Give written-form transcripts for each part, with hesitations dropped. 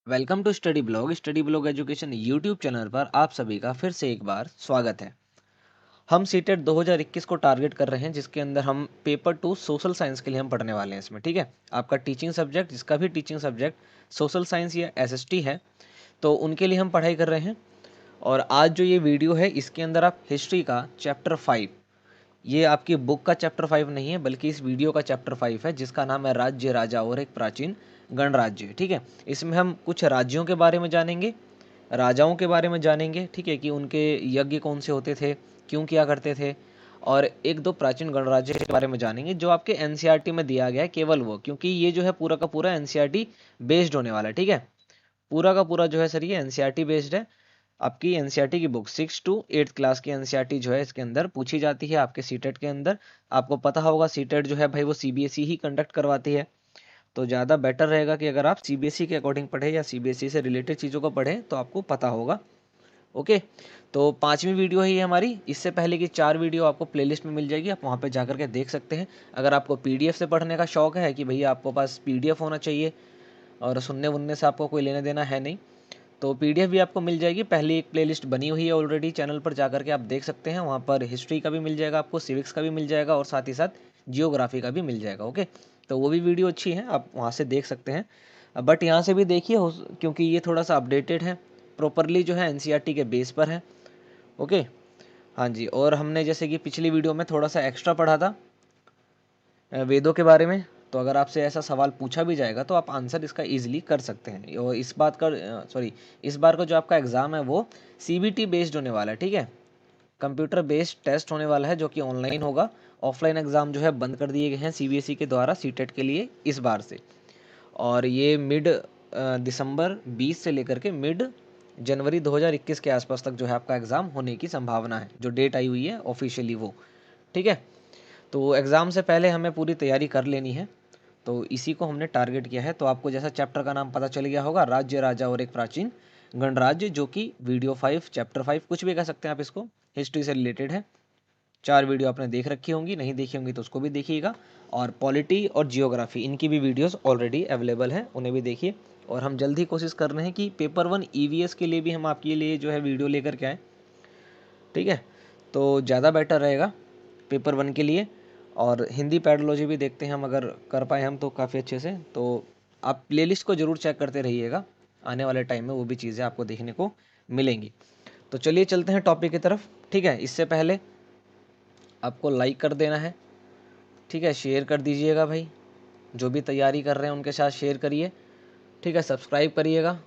Welcome to study blog education YouTube channel पर आप सभी का फिर से एक बार स्वागत है। हम सीटेट 2021 को टारगेट कर रहे हैं, जिसके अंदर हम पेपर 2 सोशल साइंस के लिए हम पढ़ने वाले हैं इसमें। ठीक है, आपका टीचिंग सब्जेक्ट, जिसका भी टीचिंग सब्जेक्ट सोशल साइंस या एसएसटी है, तो उनके लिए हम पढ़ाई कर रहे हैं। और आज जो ये वीडियो है, इसके अंदर आप हिस्ट्री का चैप्टर 5, ये आपकी बुक का चैप्टर 5 नहीं है, बल्कि इस वीडियो का चैप्टर 5 है, जिसका नाम है राज्य, राजा और एक प्राचीन गणराज्य। ठीक है, इसमें हम कुछ राज्यों के बारे में जानेंगे, राजाओं के बारे में जानेंगे। ठीक है, कि उनके यज्ञ कौन से होते थे, क्यों किया करते थे, और एक दो प्राचीन गणराज्य के बारे में जानेंगे जो आपके एनसीईआरटी में दिया गया है, केवल वो, क्योंकि ये जो है पूरा का पूरा एनसीईआरटी बेस्ड होने वाला है। ठीक है, पूरा का पूरा जो है सर, ये एनसीईआरटी बेस्ड है। आपकी एनसीईआरटी की बुक 6 to 8 क्लास की एनसीईआरटी जो है, इसके अंदर पूछी जाती है आपके सीटेट के अंदर। आपको पता होगा सीटेट जो है भाई, वो सीबीएसई ही कंडक्ट करवाती है, तो ज़्यादा बेटर रहेगा कि अगर आप सीबीएसई के अकॉर्डिंग पढ़े या सीबीएसई से रिलेटेड चीज़ों को पढ़ें, तो आपको पता होगा। ओके, तो 5वीं वीडियो है ये हमारी। इससे पहले की 4 वीडियो आपको प्लेलिस्ट में मिल जाएगी, आप वहाँ पे जाकर के देख सकते हैं। अगर आपको पीडीएफ से पढ़ने का शौक है कि भैया आपको पास पीडीएफ होना चाहिए और सुनने वुनने से आपको कोई लेना देना है नहीं, तो पीडीएफ भी आपको मिल जाएगी। पहले एक प्लेलिस्ट बनी हुई है ऑलरेडी, चैनल पर जाकर के आप देख सकते हैं। वहाँ पर हिस्ट्री का भी मिल जाएगा आपको, सिविक्स का भी मिल जाएगा, और साथ ही साथ जियोग्राफी का भी मिल जाएगा। ओके, तो वो भी वीडियो अच्छी है, आप वहाँ से देख सकते हैं। बट यहाँ से भी देखिए, क्योंकि ये थोड़ा सा अपडेटेड है, प्रॉपरली जो है एनसीईआरटी के बेस पर है। ओके, हाँ जी। और हमने जैसे कि पिछली वीडियो में थोड़ा सा एक्स्ट्रा पढ़ा था वेदों के बारे में, तो अगर आपसे ऐसा सवाल पूछा भी जाएगा तो आप आंसर इसका इजीली कर सकते हैं। और इस बात का इस बार का जो आपका एग्ज़ाम है वो सीबीटी बेस्ड होने वाला है। ठीक है, कंप्यूटर बेस्ड टेस्ट होने वाला है, जो कि ऑनलाइन होगा। ऑफलाइन एग्ज़ाम जो है बंद कर दिए गए हैं सीबीएसई के द्वारा सीटेट के लिए इस बार से। और ये मिड दिसंबर 20 से लेकर के मिड जनवरी 2021 के आसपास तक जो है आपका एग्ज़ाम होने की संभावना है, जो डेट आई हुई है ऑफिशियली वो। ठीक है, तो एग्ज़ाम से पहले हमें पूरी तैयारी कर लेनी है, तो इसी को हमने टारगेट किया है। तो आपको जैसा चैप्टर का नाम पता चल गया होगा, राज्य, राजा और एक प्राचीन गणराज्य, जो कि वीडियो 5 चैप्टर 5 कुछ भी कह सकते हैं आप इसको, हिस्ट्री से रिलेटेड है। 4 वीडियो आपने देख रखी होंगी, नहीं देखी होंगी तो उसको भी देखिएगा। और पॉलिटी और जियोग्राफी, इनकी भी वीडियोस ऑलरेडी अवेलेबल हैं, उन्हें भी देखिए। और हम जल्द ही कोशिश कर रहे हैं कि पेपर 1 ईवीएस के लिए भी हम आपके लिए जो है वीडियो लेकर के आएँ। ठीक है, तो ज़्यादा बेटर रहेगा पेपर 1 के लिए। और हिंदी पैडोलॉजी भी देखते हैं हम, अगर कर पाए हम तो काफ़ी अच्छे से। तो आप प्लेलिस्ट को ज़रूर चेक करते रहिएगा, आने वाले टाइम में वो भी चीज़ें आपको देखने को मिलेंगी। तो चलिए चलते हैं टॉपिक की तरफ। ठीक है, इससे पहले आपको लाइक कर देना है। ठीक है, शेयर कर दीजिएगा भाई, जो भी तैयारी कर रहे हैं उनके साथ शेयर करिए। ठीक है, सब्सक्राइब करिएगा,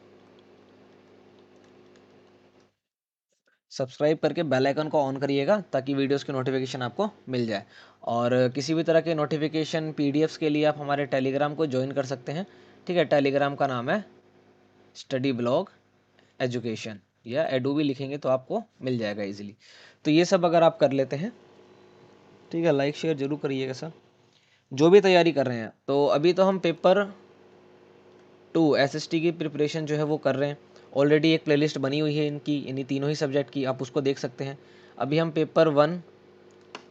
सब्सक्राइब करके बेल आइकन को ऑन करिएगा, ताकि वीडियोस की नोटिफिकेशन आपको मिल जाए। और किसी भी तरह के नोटिफिकेशन पीडीएफ्स के लिए आप हमारे टेलीग्राम को ज्वाइन कर सकते हैं। ठीक है, टेलीग्राम का नाम है स्टडी ब्लॉग एजुकेशन, या एडू भी लिखेंगे तो आपको मिल जाएगा इजीली। तो ये सब अगर आप कर लेते हैं, ठीक है, लाइक शेयर जरूर करिएगा सर, जो भी तैयारी कर रहे हैं। तो अभी तो हम पेपर 2 एसएसटी की प्रिपरेशन जो है वो कर रहे हैं। ऑलरेडी एक प्लेलिस्ट बनी हुई है इनकी, इन्हीं तीनों ही सब्जेक्ट की, आप उसको देख सकते हैं। अभी हम पेपर 1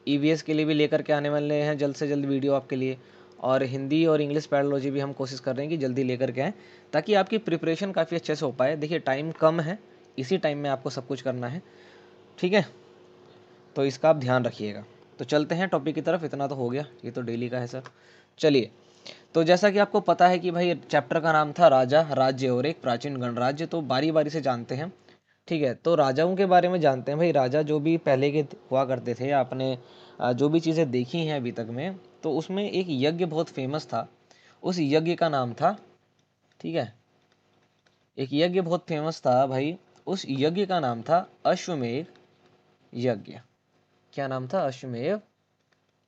ईवीएस के लिए भी लेकर के आने वाले हैं जल्द से जल्द वीडियो आपके लिए। और हिंदी और इंग्लिश पैडोलॉजी भी हम कोशिश कर रहे हैं कि जल्दी लेकर के आएँ, ताकि आपकी प्रिपरेशन काफ़ी अच्छे से हो पाए। देखिए, टाइम कम है, इसी टाइम में आपको सब कुछ करना है। ठीक है, तो इसका आप ध्यान रखिएगा। तो चलते हैं टॉपिक की तरफ, इतना तो हो गया, ये तो डेली का है सर। चलिए, तो जैसा कि आपको पता है कि भाई चैप्टर का नाम था राजा, राज्य और एक प्राचीन गणराज्य, तो बारी बारी से जानते हैं। ठीक है, तो राजाओं के बारे में जानते हैं भाई। राजा जो भी पहले के हुआ करते थे, आपने जो भी चीज़ें देखी हैं अभी तक में, तो उसमें एक यज्ञ बहुत फेमस था। उस यज्ञ का नाम था, ठीक है, एक यज्ञ बहुत फेमस था भाई, उस यज्ञ का नाम था अश्वमेध यज्ञ। क्या नाम था? अश्वमेध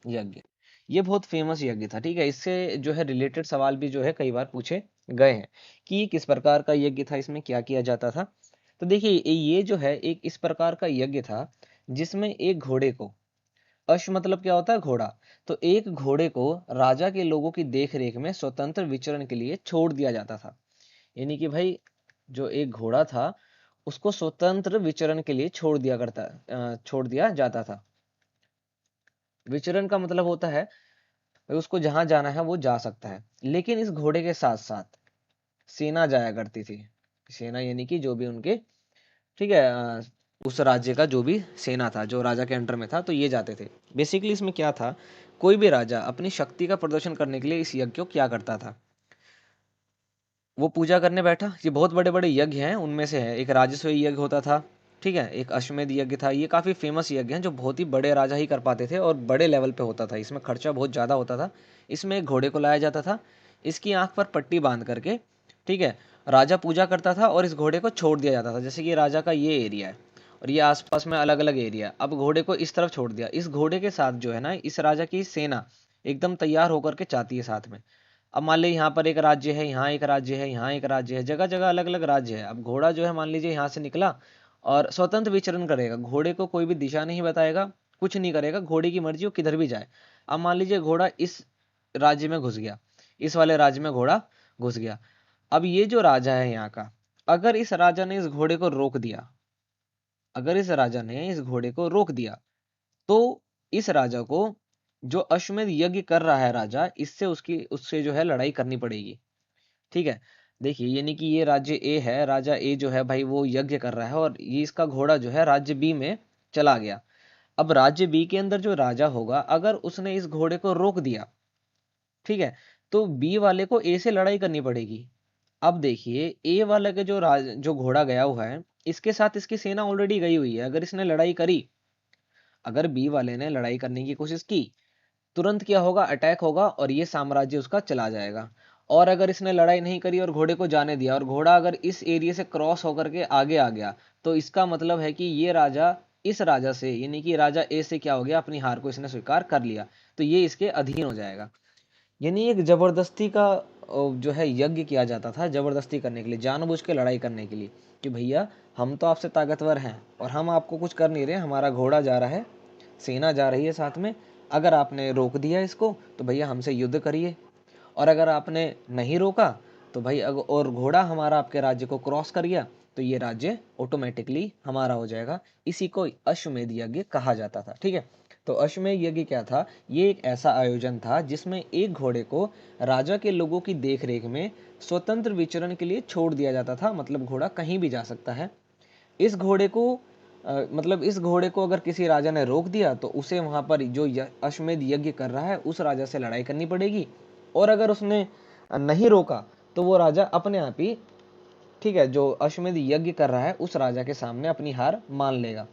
यज्ञ। ये बहुत फेमस यज्ञ था। ठीक है, इससे जो है रिलेटेड सवाल भी जो है कई बार पूछे गए हैं कि ये किस प्रकार का यज्ञ था, इसमें क्या किया जाता था। तो देखिए, ये जो है एक इस प्रकार का यज्ञ था, जिसमें एक घोड़े को, अश्व मतलब क्या होता है? घोड़ा। तो एक घोड़े को राजा के लोगों की देख रेख में स्वतंत्र विचरण के लिए छोड़ दिया जाता था। यानी कि भाई, जो एक घोड़ा था, उसको स्वतंत्र विचरण के लिए छोड़ दिया जाता था। विचरण का मतलब होता है उसको जहां जाना है वो जा सकता है, लेकिन इस घोड़े के साथ साथ सेना जाया करती थी। सेना यानी कि जो भी उनके, ठीक है, उस राज्य का जो भी सेना था जो राजा के अंडर में था, तो ये जाते थे। बेसिकली इसमें क्या था, कोई भी राजा अपनी शक्ति का प्रदर्शन करने के लिए इस यज्ञ को क्या करता था, वो पूजा करने बैठा। ये बहुत बड़े बड़े यज्ञ हैं, उनमें से है एक राजस्व यज्ञ होता था, ठीक है, एक अश्वमेध यज्ञ था। ये काफ़ी फेमस यज्ञ हैं जो बहुत ही बड़े राजा ही कर पाते थे और बड़े लेवल पे होता था। इसमें खर्चा बहुत ज़्यादा होता था। इसमें एक घोड़े को लाया जाता था, इसकी आंख पर पट्टी बांध करके, ठीक है, राजा पूजा करता था और इस घोड़े को छोड़ दिया जाता था। जैसे कि राजा का ये एरिया है और ये आसपास में अलग अलग एरिया है, अब घोड़े को इस तरफ छोड़ दिया। इस घोड़े के साथ जो है ना, इस राजा की सेना एकदम तैयार होकर के जाती है साथ में। अब मान लीजिए यहाँ पर एक राज्य है, यहाँ एक राज्य है, यहाँ एक राज्य है, जगह जगह अलग अलग राज्य है। अब घोड़ा जो है मान लीजिए यहाँ से निकला और स्वतंत्र विचरण करेगा, घोड़े को कोई भी दिशा नहीं बताएगा, कुछ नहीं करेगा, घोड़े की मर्जी, वो किधर भी जाए। अब मान लीजिए घोड़ा इस राज्य में घुस गया, इस वाले राज्य में घोड़ा घुस गया। अब ये जो राजा है यहाँ का, अगर इस राजा ने इस घोड़े को रोक दिया, अगर इस राजा ने इस घोड़े को रोक दिया, तो इस राजा को, जो अश्वमेध यज्ञ कर रहा है राजा, इससे उसकी उससे जो है लड़ाई करनी पड़ेगी। ठीक है, देखिए यानी कि ये राज्य ए है, राजा ए जो है भाई वो यज्ञ कर रहा है और ये इसका घोड़ा जो है राज्य बी में चला गया। अब राज्य बी के अंदर जो राजा होगा, अगर उसने इस घोड़े को रोक दिया, ठीक है, तो बी वाले को ए से लड़ाई करनी पड़ेगी। अब देखिए ए वाले के जो घोड़ा गया हुआ है, इसके साथ इसकी सेना ऑलरेडी गई हुई है। अगर इसने लड़ाई करी, अगर बी वाले ने लड़ाई करने की कोशिश की, तुरंत क्या होगा, अटैक होगा और ये साम्राज्य उसका चला जाएगा। और अगर इसने लड़ाई नहीं करी और घोड़े को जाने दिया, और घोड़ा अगर इस एरिया से क्रॉस होकर के आगे आ गया, तो इसका मतलब है कि ये राजा इस राजा से, यानी कि राजा ए से क्या हो गया, अपनी हार को इसने स्वीकार कर लिया, तो ये इसके अधीन हो जाएगा। यानी एक जबरदस्ती का जो है यज्ञ किया जाता था, जबरदस्ती करने के लिए, जानबूझ के लड़ाई करने के लिए, कि भैया हम तो आपसे ताकतवर हैं और हम आपको कुछ कर नहीं रहे, हमारा घोड़ा जा रहा है, सेना जा रही है साथ में, अगर आपने रोक दिया इसको तो भैया हमसे युद्ध करिए। और अगर आपने नहीं रोका तो भाई और घोड़ा हमारा आपके राज्य को क्रॉस कर गया, तो ये राज्य ऑटोमेटिकली हमारा हो जाएगा। इसी को अश्वमेध यज्ञ कहा जाता था। ठीक है, तो अश्वमेध यज्ञ क्या था, ये एक ऐसा आयोजन था जिसमें एक घोड़े को राजा के लोगों की देखरेख में स्वतंत्र विचरण के लिए छोड़ दिया जाता था। मतलब घोड़ा कहीं भी जा सकता है। इस घोड़े को मतलब इस घोड़े को अगर किसी राजा ने रोक दिया, तो उसे वहां पर जो अश्वमेध यज्ञ कर रहा है उस राजा से लड़ाई करनी पड़ेगी। और अगर उसने नहीं रोका, तो वो राजा अपने आप ही, ठीक है, जो अश्वमेध यज्ञ कर रहा है उस राजा के सामने अपनी हार मान लेगा।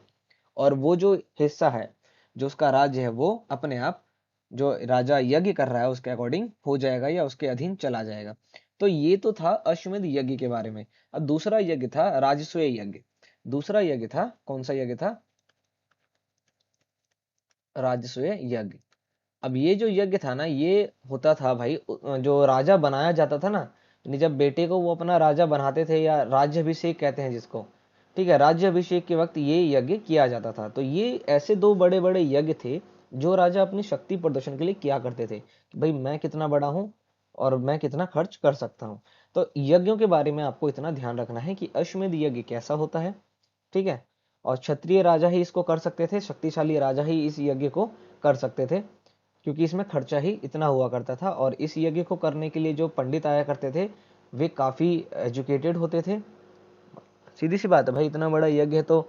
और वो जो हिस्सा है, जो उसका राज्य है, वो अपने आप जो राजा यज्ञ कर रहा है उसके अकॉर्डिंग हो जाएगा या उसके अधीन चला जाएगा। तो ये तो था अश्वमेध यज्ञ के बारे में। अब दूसरा यज्ञ था राजसूय यज्ञ। दूसरा यज्ञ था, कौन सा यज्ञ था, राजसूय यज्ञ। अब ये जो यज्ञ था ना, ये होता था भाई, जो राजा बनाया जाता था ना, यानी जब बेटे को वो अपना राजा बनाते थे, या राज्याभिषेक कहते हैं जिसको, ठीक है, राज्याभिषेक के वक्त ये यज्ञ किया जाता था। तो ये ऐसे दो बड़े बड़े यज्ञ थे जो राजा अपनी शक्ति प्रदर्शन के लिए किया करते थे, कि भाई मैं कितना बड़ा हूँ और मैं कितना खर्च कर सकता हूँ। तो यज्ञों के बारे में आपको इतना ध्यान रखना है कि अश्वमेध यज्ञ कैसा होता है, ठीक है, और क्षत्रिय राजा ही इसको कर सकते थे, शक्तिशाली राजा ही इस यज्ञ को कर सकते थे, क्योंकि इसमें खर्चा ही इतना हुआ करता था। और इस यज्ञ को करने के लिए जो पंडित आया करते थे, वे काफ़ी एजुकेटेड होते थे। सीधी सी बात है भाई, इतना बड़ा यज्ञ है तो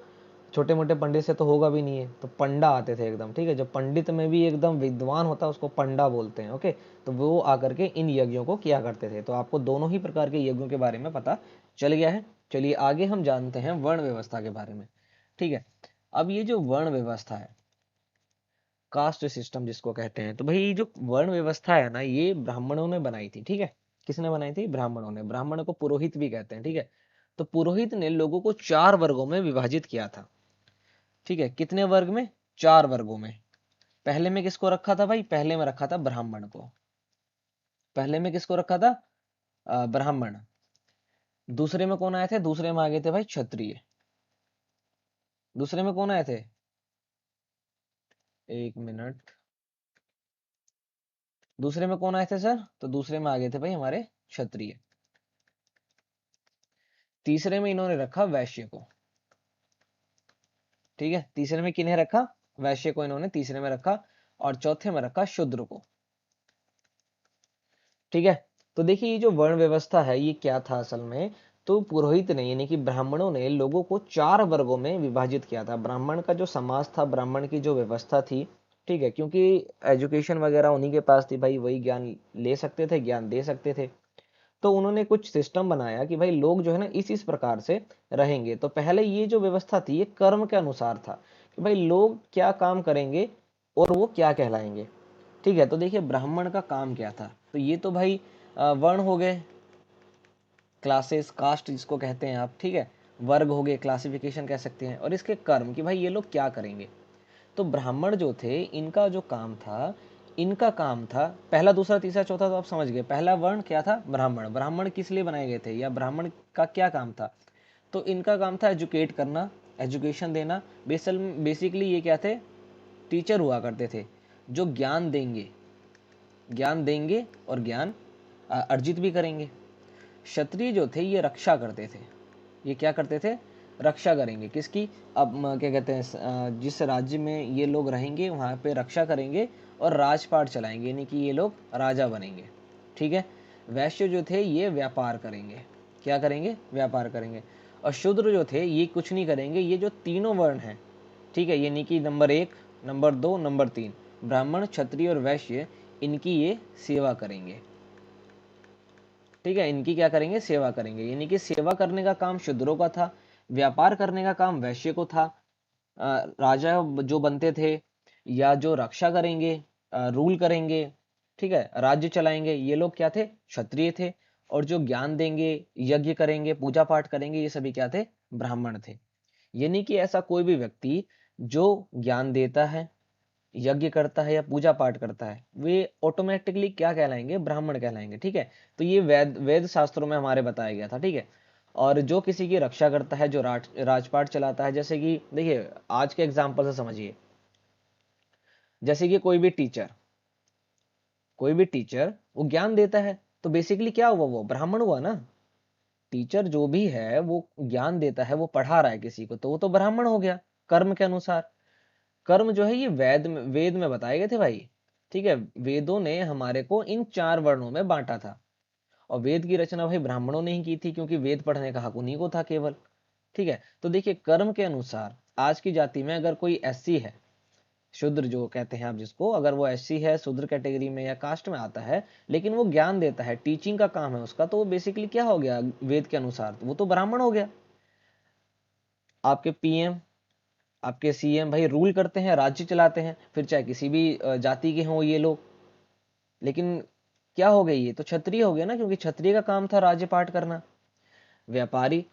छोटे मोटे पंडित से तो होगा भी नहीं है, तो पंडा आते थे एकदम, ठीक है, जो पंडित में भी एकदम विद्वान होता है उसको पंडा बोलते हैं। ओके, तो वो आकर के इन यज्ञों को किया करते थे। तो आपको दोनों ही प्रकार के यज्ञों के बारे में पता चल गया है। चलिए आगे हम जानते हैं वर्ण व्यवस्था के बारे में। ठीक है, अब ये जो वर्ण व्यवस्था है, कास्ट सिस्टम जिसको कहते हैं, तो भाई जो वर्ण व्यवस्था है ना, ये ब्राह्मणों ने बनाई थी। ठीक है, किसने बनाई थी, ब्राह्मणों ने। ब्राह्मणों को पुरोहित भी कहते हैं। ठीक है, तो पुरोहित ने लोगों को चार वर्गों में विभाजित किया था। ठीक है, कितने वर्ग में, चार वर्गों में। पहले में किसको रखा था भाई, पहले में रखा था ब्राह्मण को। पहले में किसको रखा था, ब्राह्मण। दूसरे में कौन आए थे, दूसरे में आ गए थे भाई क्षत्रिय। दूसरे में कौन आए थे, एक मिनट, दूसरे में कौन आए थे सर, तो दूसरे में आ गए थे भाई हमारे क्षत्रिय। तीसरे में इन्होंने रखा वैश्य को। ठीक है, तीसरे में किन्हें रखा, वैश्य को इन्होंने तीसरे में रखा। और चौथे में रखा शूद्र को। ठीक है, तो देखिए ये जो वर्ण व्यवस्था है ये क्या था असल में, तो पुरोहित ने यानी कि ब्राह्मणों ने लोगों को 4 वर्गों में विभाजित किया था। ब्राह्मण का जो समाज था, ब्राह्मण की जो व्यवस्था थी, ठीक है, क्योंकि एजुकेशन वगैरह उन्हीं के पास थी भाई, वही ज्ञान ले सकते थे, ज्ञान दे सकते थे। तो उन्होंने कुछ सिस्टम बनाया कि भाई लोग जो है ना इस प्रकार से रहेंगे। तो पहले ये जो व्यवस्था थी ये कर्म के अनुसार था कि भाई लोग क्या काम करेंगे और वो क्या कहलाएंगे। ठीक है, तो देखिए ब्राह्मण का काम क्या था, तो ये तो भाई वर्ण हो गए, क्लासेस, कास्ट जिसको कहते हैं आप, ठीक है, वर्ग हो गए, क्लासिफिकेशन कह सकते हैं, और इसके कर्म कि भाई ये लोग क्या करेंगे। तो ब्राह्मण जो थे इनका जो काम था, इनका काम था पहला, दूसरा, तीसरा, चौथा, तो आप समझ गए। पहला वर्ण क्या था, ब्राह्मण। ब्राह्मण किस लिए बनाए गए थे, या ब्राह्मण का क्या काम था, तो इनका काम था एजुकेट करना, एजुकेशन देना। बेसिकली ये क्या थे, टीचर हुआ करते थे जो ज्ञान देंगे, ज्ञान देंगे और ज्ञान अर्जित भी करेंगे। क्षत्रिय जो थे ये रक्षा करते थे, ये क्या करते थे, रक्षा करेंगे किसकी, अब क्या कहते हैं, जिस राज्य में ये लोग रहेंगे वहाँ पे रक्षा करेंगे और राजपाट चलाएंगे, यानी कि ये लोग राजा बनेंगे। ठीक है, वैश्य जो थे ये व्यापार करेंगे, क्या करेंगे, व्यापार करेंगे। और शूद्र जो थे ये कुछ नहीं करेंगे, ये जो तीनों वर्ण हैं, ठीक है, यानी कि नंबर 1, नंबर 2, नंबर 3, ब्राह्मण, क्षत्रिय और वैश्य, इनकी ये सेवा करेंगे। ठीक है, इनकी क्या करेंगे, सेवा करेंगे, यानी कि सेवा करने का काम शूद्रों का था, व्यापार करने का काम वैश्य को था। राजा जो बनते थे या जो रक्षा करेंगे, रूल करेंगे, ठीक है, राज्य चलाएंगे, ये लोग क्या थे, क्षत्रिय थे। और जो ज्ञान देंगे, यज्ञ करेंगे, पूजा पाठ करेंगे, ये सभी क्या थे, ब्राह्मण थे। यानी कि ऐसा कोई भी व्यक्ति जो ज्ञान देता है, यज्ञ करता है या पूजा पाठ करता है, वे ऑटोमेटिकली क्या कहलाएंगे, ब्राह्मण कहलाएंगे। ठीक है, तो ये वेद वेद शास्त्रों में हमारे बताया गया था। ठीक है, और जो किसी की रक्षा करता है, जो राजपाट चलाता है, जैसे कि देखिए आज के एग्जाम्पल से समझिए, जैसे कि कोई भी टीचर वो ज्ञान देता है, तो बेसिकली क्या हुआ, वो ब्राह्मण हुआ ना। टीचर जो भी है वो ज्ञान देता है, वो पढ़ा रहा है किसी को, तो वो तो ब्राह्मण हो गया कर्म के अनुसार। कर्म जो है ये वेद में बताए गए थे भाई। ठीक है, वेदों ने हमारे को इन 4 वर्णों में बांटा था। और वेद की रचना भाई ब्राह्मणों ने ही की थी, क्योंकि वेद पढ़ने का हक उन्हीं को था केवल। ठीक है, तो देखिए कर्म के अनुसार आज की जाति में अगर कोई एससी है, शूद्र जो कहते हैं आप जिसको, अगर वो एससी है, शूद्र कैटेगरी में या कास्ट में आता है, लेकिन वो ज्ञान देता है, टीचिंग का काम है उसका, तो वो बेसिकली क्या हो गया, वेद के अनुसार वो तो ब्राह्मण हो गया। आपके पीएम, आपके सीएम भाई रूल करते हैं, राज्य चलाते हैं, फिर चाहे किसी भी जाति के हों ये लोग, लेकिन क्या हो गए, ये तो क्षत्रिय हो गए ना, क्योंकि क्षत्रिय का काम था राज्य पाठ करना। व्यापारी,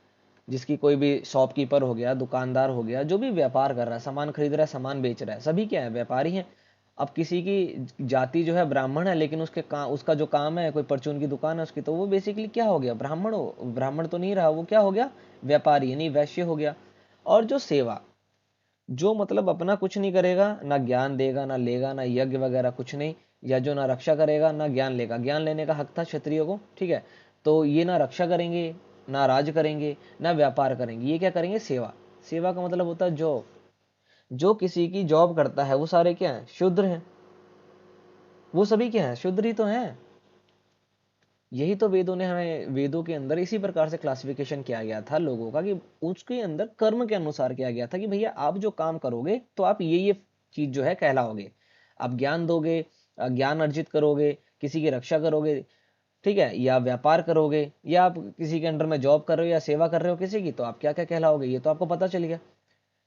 जिसकी कोई भी शॉपकीपर हो गया, दुकानदार हो गया, जो भी व्यापार कर रहा है, सामान खरीद रहा है, सामान बेच रहा है, सभी क्या है, व्यापारी हैं। अब किसी की जाति जो है ब्राह्मण है, लेकिन उसका जो काम है, कोई परचून की दुकान है उसकी, तो वो बेसिकली क्या हो गया, ब्राह्मण तो नहीं रहा, वो क्या हो गया, व्यापारी यानी वैश्य हो गया। और जो सेवा, जो मतलब अपना कुछ नहीं करेगा, ना ज्ञान देगा, ना लेगा, ना यज्ञ वगैरह कुछ नहीं, या जो ना रक्षा करेगा ना ज्ञान लेगा, ज्ञान लेने का हक था क्षत्रियो को। ठीक है, तो ये ना रक्षा करेंगे, ना राज करेंगे, ना व्यापार करेंगे, ये क्या करेंगे, सेवा। सेवा का मतलब होता है जॉब, जो किसी की जॉब करता है वो सारे क्या है, शूद्र हैं, वो सभी क्या है, शूद्र ही तो हैं। यही तो वेदों ने हमें, वेदों के अंदर इसी प्रकार से क्लासिफिकेशन किया गया था लोगों का, कि उसके अंदर कर्म के अनुसार किया गया था कि भैया आप जो काम करोगे तो आप ये चीज जो है कहलाओगे। आप ज्ञान दोगे, ज्ञान अर्जित करोगे, किसी की रक्षा करोगे, ठीक है, या व्यापार करोगे, या आप किसी के अंडर में जॉब कर रहे हो या सेवा कर रहे हो किसी की, तो आप क्या क्या कहलाओगे, ये तो आपको पता चल गया।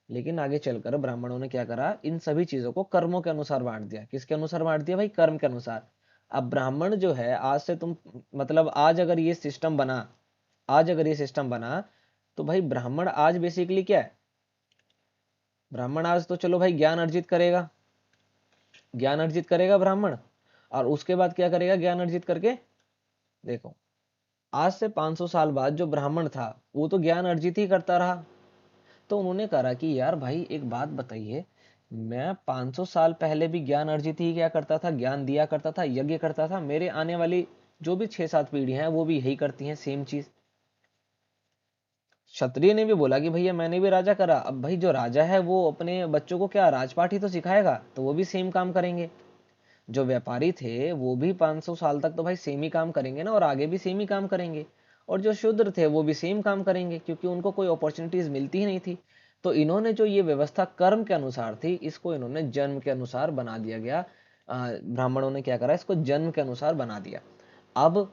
लेकिन आगे चलकर ब्राह्मणों ने क्या करा, इन सभी चीजों को कर्मों के अनुसार बांट दिया। किसके अनुसार बांट दिया भाई, कर्म के अनुसार। अब ब्राह्मण जो है, आज से तुम मतलब आज अगर ये सिस्टम बना, तो भाई ब्राह्मण आज बेसिकली क्या है, ब्राह्मण आज तो चलो भाई ज्ञान अर्जित करेगा, ज्ञान अर्जित करेगा ब्राह्मण, और उसके बाद क्या करेगा, ज्ञान अर्जित करके देखो, आज से 500 साल बाद जो ब्राह्मण था वो तो ज्ञान अर्जित ही करता रहा। तो उन्होंने कहा कि यार भाई एक बात बताइए, मैं 500 साल पहले भी ज्ञान अर्जित ही क्या करता था, ज्ञान दिया करता था, यज्ञ करता था, मेरे आने वाली जो भी 6-7 पीढ़ियां हैं वो भी यही करती हैं सेम चीज। क्षत्रिय ने भी बोला कि भैया मैंने भी राजा करा, अब भाई जो राजा है वो अपने बच्चों को क्या राजपाट ही तो सिखाएगा, तो वो भी सेम काम करेंगे। जो व्यापारी थे वो भी 500 साल तक तो भाई सेम ही काम करेंगे ना, और आगे भी सेम ही काम करेंगे। और जो शूद्र थे वो भी सेम काम करेंगे, क्योंकि उनको कोई अपॉर्चुनिटीज मिलती ही नहीं थी। तो इन्होंने जो ये व्यवस्था कर्म के अनुसार थी, इसको इन्होंने जन्म के अनुसार बना दिया गया। ब्राह्मणों ने क्या करा, इसको जन्म के अनुसार बना दिया। अब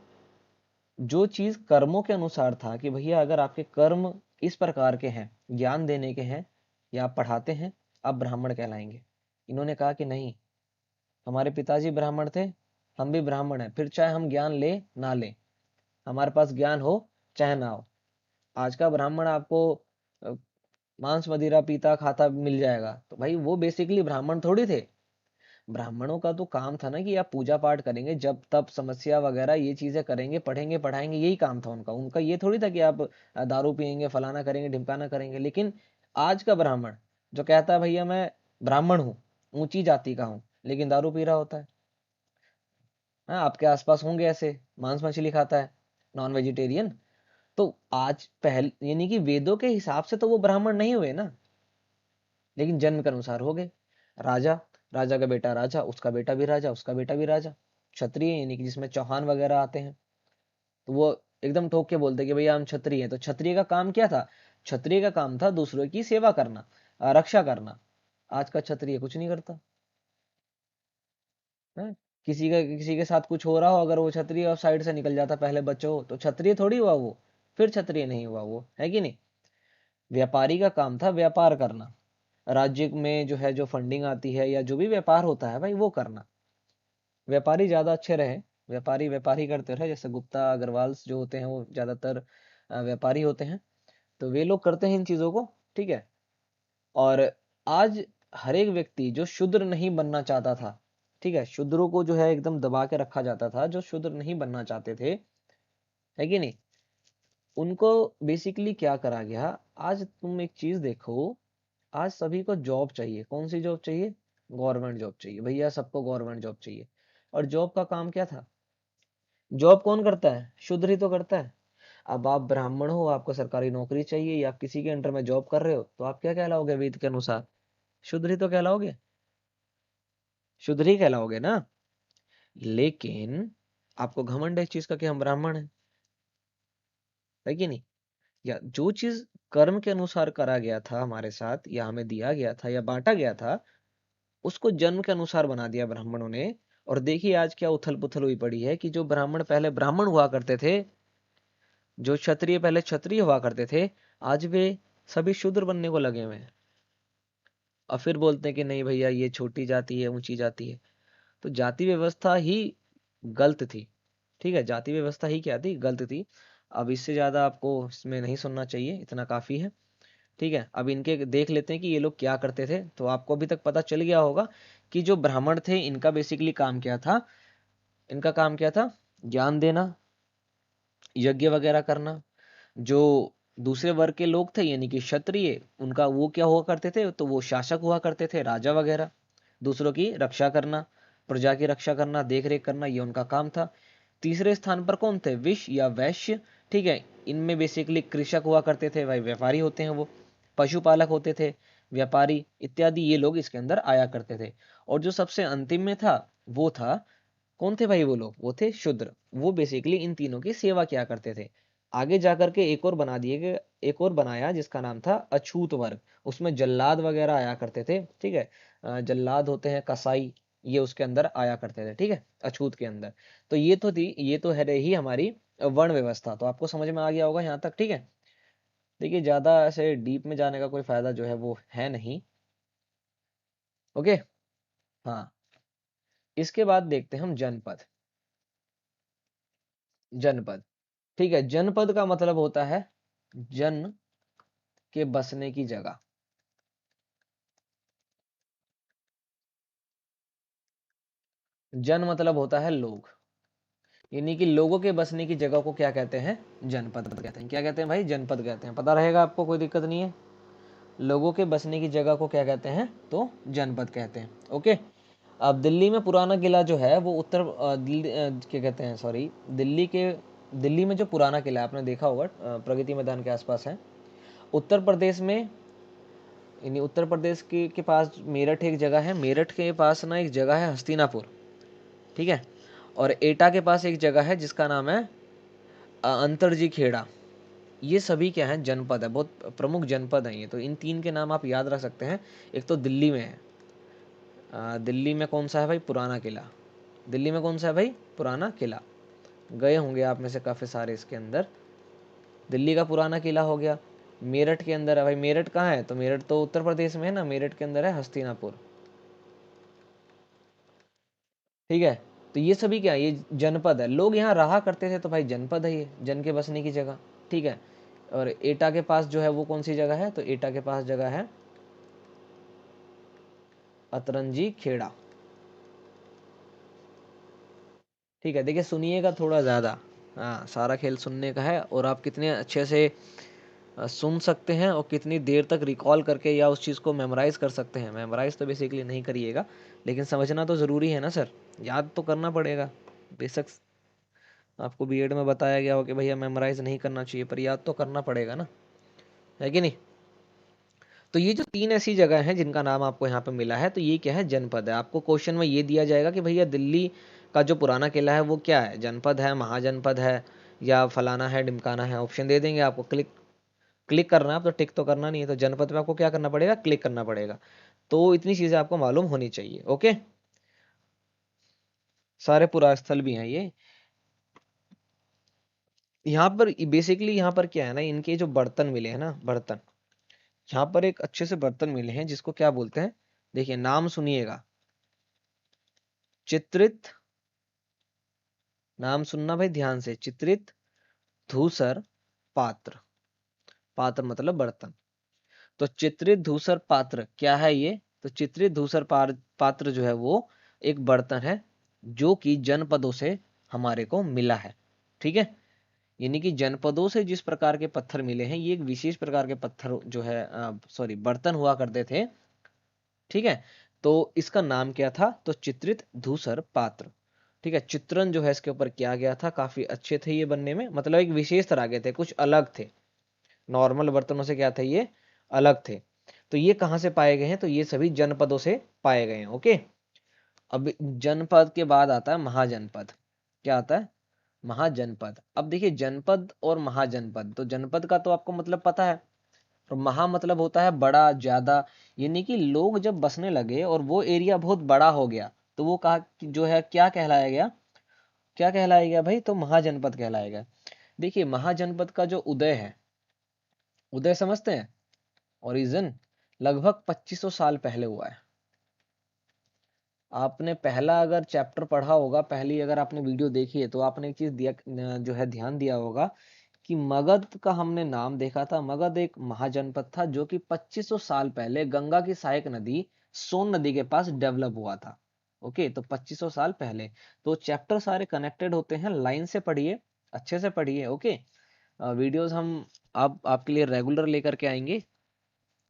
जो चीज कर्मों के अनुसार था कि भैया अगर आपके कर्म इस प्रकार के हैं, ज्ञान देने के हैं या आप पढ़ाते हैं, आप ब्राह्मण कहलाएंगे। इन्होंने कहा कि नहीं, हमारे पिताजी ब्राह्मण थे, हम भी ब्राह्मण हैं, फिर चाहे हम ज्ञान ले ना ले, हमारे पास ज्ञान हो चाहे ना हो। आज का ब्राह्मण आपको अ, मांस मदिरा पीता खाता मिल जाएगा, तो भाई वो बेसिकली ब्राह्मण थोड़ी थे। ब्राह्मणों का तो काम था ना कि आप पूजा पाठ करेंगे, जब तब समस्या वगैरह ये चीजें करेंगे, पढ़ेंगे पढ़ाएंगे, यही काम था उनका। उनका ये थोड़ी था कि आप दारू पियेंगे, फलाना करेंगे, ढिमकाना करेंगे। लेकिन आज का ब्राह्मण जो कहता है भैया मैं ब्राह्मण हूँ, ऊंची जाति का हूँ, लेकिन दारू पी रहा होता है। हाँ, आपके आसपास होंगे ऐसे, मांस मछली खाता है, नॉन वेजिटेरियन। तो आज पहले यानी कि वेदों के हिसाब से तो वो ब्राह्मण नहीं हुए ना, लेकिन जन्म के अनुसार हो गए। राजा, राजा का बेटा राजा, उसका बेटा भी राजा, उसका बेटा भी राजा। क्षत्रिय यानी कि जिसमें चौहान वगैरह आते हैं, तो वो एकदम ठोक के बोलते कि भैया हम क्षत्रिय हैं। तो क्षत्रिय का काम क्या था? क्षत्रिय का काम था दूसरों की सेवा करना, रक्षा करना। आज का क्षत्रिय कुछ नहीं करता है। किसी के साथ कुछ हो रहा हो, अगर वो क्षत्रिय और साइड से निकल जाता, पहले बच्चों, तो क्षत्रिय थोड़ी हुआ वो, फिर क्षत्रिय नहीं हुआ वो, है कि नहीं। व्यापारी का काम था व्यापार करना, राज्य में जो है जो फंडिंग आती है या जो भी व्यापार होता है भाई वो करना। व्यापारी ज्यादा अच्छे रहे, व्यापारी व्यापारी करते रहे, जैसे गुप्ता अग्रवाल जो होते हैं वो ज्यादातर व्यापारी होते हैं। तो वे लोग करते हैं इन चीजों को, ठीक है। और आज हर एक व्यक्ति जो शूद्र नहीं बनना चाहता था, ठीक है, शूद्रों को जो है एकदम दबा के रखा जाता था, जो शूद्र नहीं बनना चाहते थे, है कि नहीं, उनको बेसिकली क्या करा गया। आज तुम एक चीज देखो, आज सभी को जॉब चाहिए। कौन सी जॉब चाहिए? गवर्नमेंट जॉब चाहिए भैया, सबको गवर्नमेंट जॉब चाहिए। और जॉब का काम क्या था? जॉब कौन करता है? शूद्र ही तो करता है। अब आप ब्राह्मण हो, आपको सरकारी नौकरी चाहिए, या आप किसी के अंडर में जॉब कर रहे हो, तो आप क्या कहलाओगे वेद के अनुसार? शूद्र ही तो कहलाओगे, शूद्र ही कहलाओगे ना। लेकिन आपको घमंड है इस चीज का कि हम ब्राह्मण हैं, है कि नहीं। या जो चीज कर्म के अनुसार करा गया था हमारे साथ, या हमें दिया गया था या बांटा गया था, उसको जन्म के अनुसार बना दिया ब्राह्मणों ने। और देखिए आज क्या उथल पुथल हुई पड़ी है कि जो ब्राह्मण पहले ब्राह्मण हुआ करते थे, जो क्षत्रिय पहले क्षत्रिय हुआ करते थे, आज वे सभी शूद्र बनने को लगे हुए हैं। और फिर बोलते हैं कि नहीं भैया ये छोटी जाति है, ऊंची जाति है। तो जाति व्यवस्था ही गलत थी, ठीक है, जाति व्यवस्था ही क्या थी? गलत थी। अब इससे ज्यादा आपको इसमें नहीं सुनना चाहिए, इतना काफी है, ठीक है। अब इनके देख लेते हैं कि ये लोग क्या करते थे। तो आपको अभी तक पता चल गया होगा कि जो ब्राह्मण थे इनका बेसिकली काम क्या था। इनका काम क्या था? ज्ञान देना, यज्ञ वगैरह करना। जो दूसरे वर्ग के लोग थे यानी कि क्षत्रिय, उनका वो क्या हुआ करते थे? तो वो शासक हुआ करते थे, राजा वगैरह। दूसरों की रक्षा करना, प्रजा की रक्षा करना, देख रेख करना, ये उनका काम था। तीसरे स्थान पर कौन थे? विष या वैश्य, ठीक है। इनमें बेसिकली कृषक हुआ करते थे भाई, व्यापारी होते हैं वो। पशुपालक होते थे, व्यापारी इत्यादि, ये लोग इसके अंदर आया करते थे। और जो सबसे अंतिम में था, वो था, कौन थे भाई वो लोग? वो थे शूद्र। वो बेसिकली इन तीनों की सेवा किया करते थे। आगे जाकर के एक और बना दिए गए, एक और बनाया जिसका नाम था अछूत वर्ग। उसमें जल्लाद वगैरह आया करते थे, ठीक है। जल्लाद होते हैं, कसाई, ये उसके अंदर आया करते थे, ठीक है, अछूत के अंदर। तो ये तो है रही हमारी वर्ण व्यवस्था। तो आपको समझ में आ गया होगा यहाँ तक, ठीक है। देखिए ज्यादा ऐसे डीप में जाने का कोई फायदा जो है वो है नहीं। ओके। हाँ, इसके बाद देखते हैं हम जनपद। जनपद, ठीक है। जनपद का मतलब होता है जन के बसने की जगह। जन मतलब होता है लोग, यानी कि लोगों के बसने की जगह को क्या कहते हैं? जनपद कहते हैं। क्या कहते हैं भाई? जनपद कहते हैं। पता रहेगा आपको, कोई दिक्कत नहीं है। लोगों के बसने की जगह को क्या कहते हैं? तो जनपद कहते हैं। ओके। अब दिल्ली में पुराना किला जो है वो क्या कहते हैं, सॉरी, दिल्ली में जो पुराना किला है आपने देखा होगा, प्रगति मैदान के आसपास है। उत्तर प्रदेश में, यानी उत्तर प्रदेश के पास मेरठ एक जगह है, मेरठ के पास ना एक जगह है हस्तिनापुर। ठीक है। और एटा के पास एक जगह है जिसका नाम है अंतरजी खेड़ा। ये सभी क्या है, जनपद है, बहुत प्रमुख जनपद है ये। तो इन तीन के नाम आप याद रख सकते हैं। एक तो दिल्ली में है, दिल्ली में कौन सा है भाई, पुराना किला। दिल्ली में कौन सा है भाई, पुराना किला। गए होंगे आप में से काफ़ी सारे इसके अंदर। दिल्ली का पुराना किला हो गया। मेरठ के अंदर है भाई, मेरठ कहाँ है, तो मेरठ तो उत्तर प्रदेश में है ना, मेरठ के अंदर है हस्तिनापुर। ठीक है। तो ये सभी क्या है, ये जनपद है। लोग यहाँ रहा करते थे तो भाई जनपद है ये, जन के बसने की जगह। ठीक है। और एटा के पास जो है वो कौन सी जगह है, तो एटा के पास जगह है अतरंजी खेड़ा। ठीक है, देखिए सुनिएगा थोड़ा ज़्यादा। हाँ, सारा खेल सुनने का है, और आप कितने अच्छे से सुन सकते हैं और कितनी देर तक रिकॉल करके या उस चीज़ को मेमोराइज कर सकते हैं। मेमोराइज तो बेसिकली नहीं करिएगा, लेकिन समझना तो ज़रूरी है ना सर, याद तो करना पड़ेगा। बेशक आपको बीएड में बताया गया हो कि भैया मेमोराइज नहीं करना चाहिए, पर याद तो करना पड़ेगा ना, है कि नहीं। तो ये जो तीन ऐसी जगह हैं जिनका नाम आपको यहाँ पे मिला है, तो ये क्या है, जनपद है। आपको क्वेश्चन में ये दिया जाएगा कि भैया दिल्ली का जो पुराना किला है वो क्या है, जनपद है, महाजनपद है, या फलाना है, ढिमकाना है। ऑप्शन दे देंगे आपको, क्लिक क्लिक करना है। आप तो टिक तो करना नहीं है, तो जनपद पे आपको क्या करना पड़ेगा, क्लिक करना पड़ेगा। तो इतनी चीजें आपको मालूम होनी चाहिए। ओके, सारे पुरास्थल भी हैं ये। यहाँ पर बेसिकली यहाँ पर क्या है ना, इनके जो बर्तन मिले हैं ना, बर्तन, यहाँ पर एक अच्छे से बर्तन मिले हैं जिसको क्या बोलते हैं, देखिए नाम सुनिएगा, चित्रित, नाम सुनना भाई ध्यान से, चित्रित धूसर पात्र। पात्र मतलब बर्तन। तो चित्रित धूसर पात्र क्या है ये, तो चित्रित धूसर पात्र जो है वो एक बर्तन है जो कि जनपदों से हमारे को मिला है। ठीक है। यानी कि जनपदों से जिस प्रकार के पत्थर मिले हैं, ये एक विशेष प्रकार के पत्थर जो है, सॉरी, बर्तन हुआ करते थे। ठीक है। तो इसका नाम क्या था, तो चित्रित धूसर पात्र। ठीक है। चित्रण जो है इसके ऊपर किया गया था, काफी अच्छे थे ये बनने में, मतलब एक विशेष तरह के थे, कुछ अलग थे, नॉर्मल बर्तनों से क्या थे ये, अलग थे। तो ये कहाँ से पाए गए हैं, तो ये सभी जनपदों से पाए गए हैं। ओके। अब जनपद के बाद आता है महाजनपद। क्या आता है, महाजनपद। अब देखिए जनपद और महाजनपद, तो जनपद का तो आपको मतलब पता है, और महा मतलब होता है बड़ा, ज्यादा। यानी कि लोग जब बसने लगे और वो एरिया बहुत बड़ा हो गया, तो वो कहा कि जो है क्या कहलाया गया, क्या कहलाया गया भाई, तो महाजनपद कहलाया गया। देखिए महाजनपद का जो उदय है, उदय समझते हैं, ओरिजिन, लगभग 2500 साल पहले हुआ है। आपने पहला अगर चैप्टर पढ़ा होगा, पहली अगर आपने वीडियो देखी है, तो आपने एक चीज दिया, जो है ध्यान दिया होगा कि मगध का हमने नाम देखा था। मगध एक महाजनपद था जो कि 2500 साल पहले गंगा की सहायक नदी सोन नदी के पास डेवलप हुआ था। ओके, तो 2500 साल पहले। तो चैप्टर सारे कनेक्टेड होते हैं, लाइन से पढ़िए, अच्छे से पढ़िए। ओके। वीडियोस हम आप आपके लिए रेगुलर लेकर के आएंगे।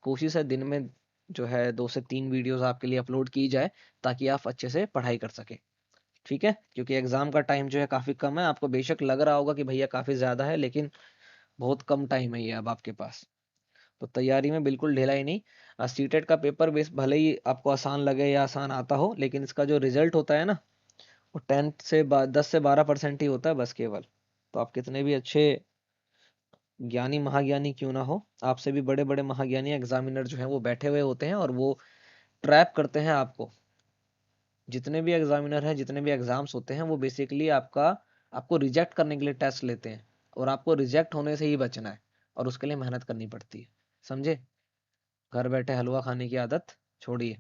कोशिश है दिन में जो है 2 से 3 वीडियोस आपके लिए अपलोड की जाए, ताकि आप अच्छे से पढ़ाई कर सके। ठीक है, क्योंकि एग्जाम का टाइम जो है काफी कम है। आपको बेशक लग रहा होगा कि भैया काफी ज्यादा है, लेकिन बहुत कम टाइम है ये अब आपके पास। तो तैयारी में बिल्कुल ढिलाई नहीं। सीटेट का पेपर बेस भले ही आपको आसान लगे या आसान आता हो, लेकिन इसका जो रिजल्ट होता है ना, वो 10 से 12% ही होता है बस, केवल। तो आप कितने भी अच्छे ज्ञानी महाज्ञानी क्यों ना हो, आपसे भी बड़े बड़े महाज्ञानी एग्जामिनर जो हैं वो बैठे हुए होते हैं, और वो ट्रैप करते हैं आपको। जितने भी एग्जामिनर हैं, जितने भी एग्जाम्स होते हैं, वो बेसिकली आपको रिजेक्ट करने के लिए टेस्ट लेते हैं, और आपको रिजेक्ट होने से ही बचना है, और उसके लिए मेहनत करनी पड़ती है। समझे, घर बैठे हलवा खाने की आदत छोड़िए।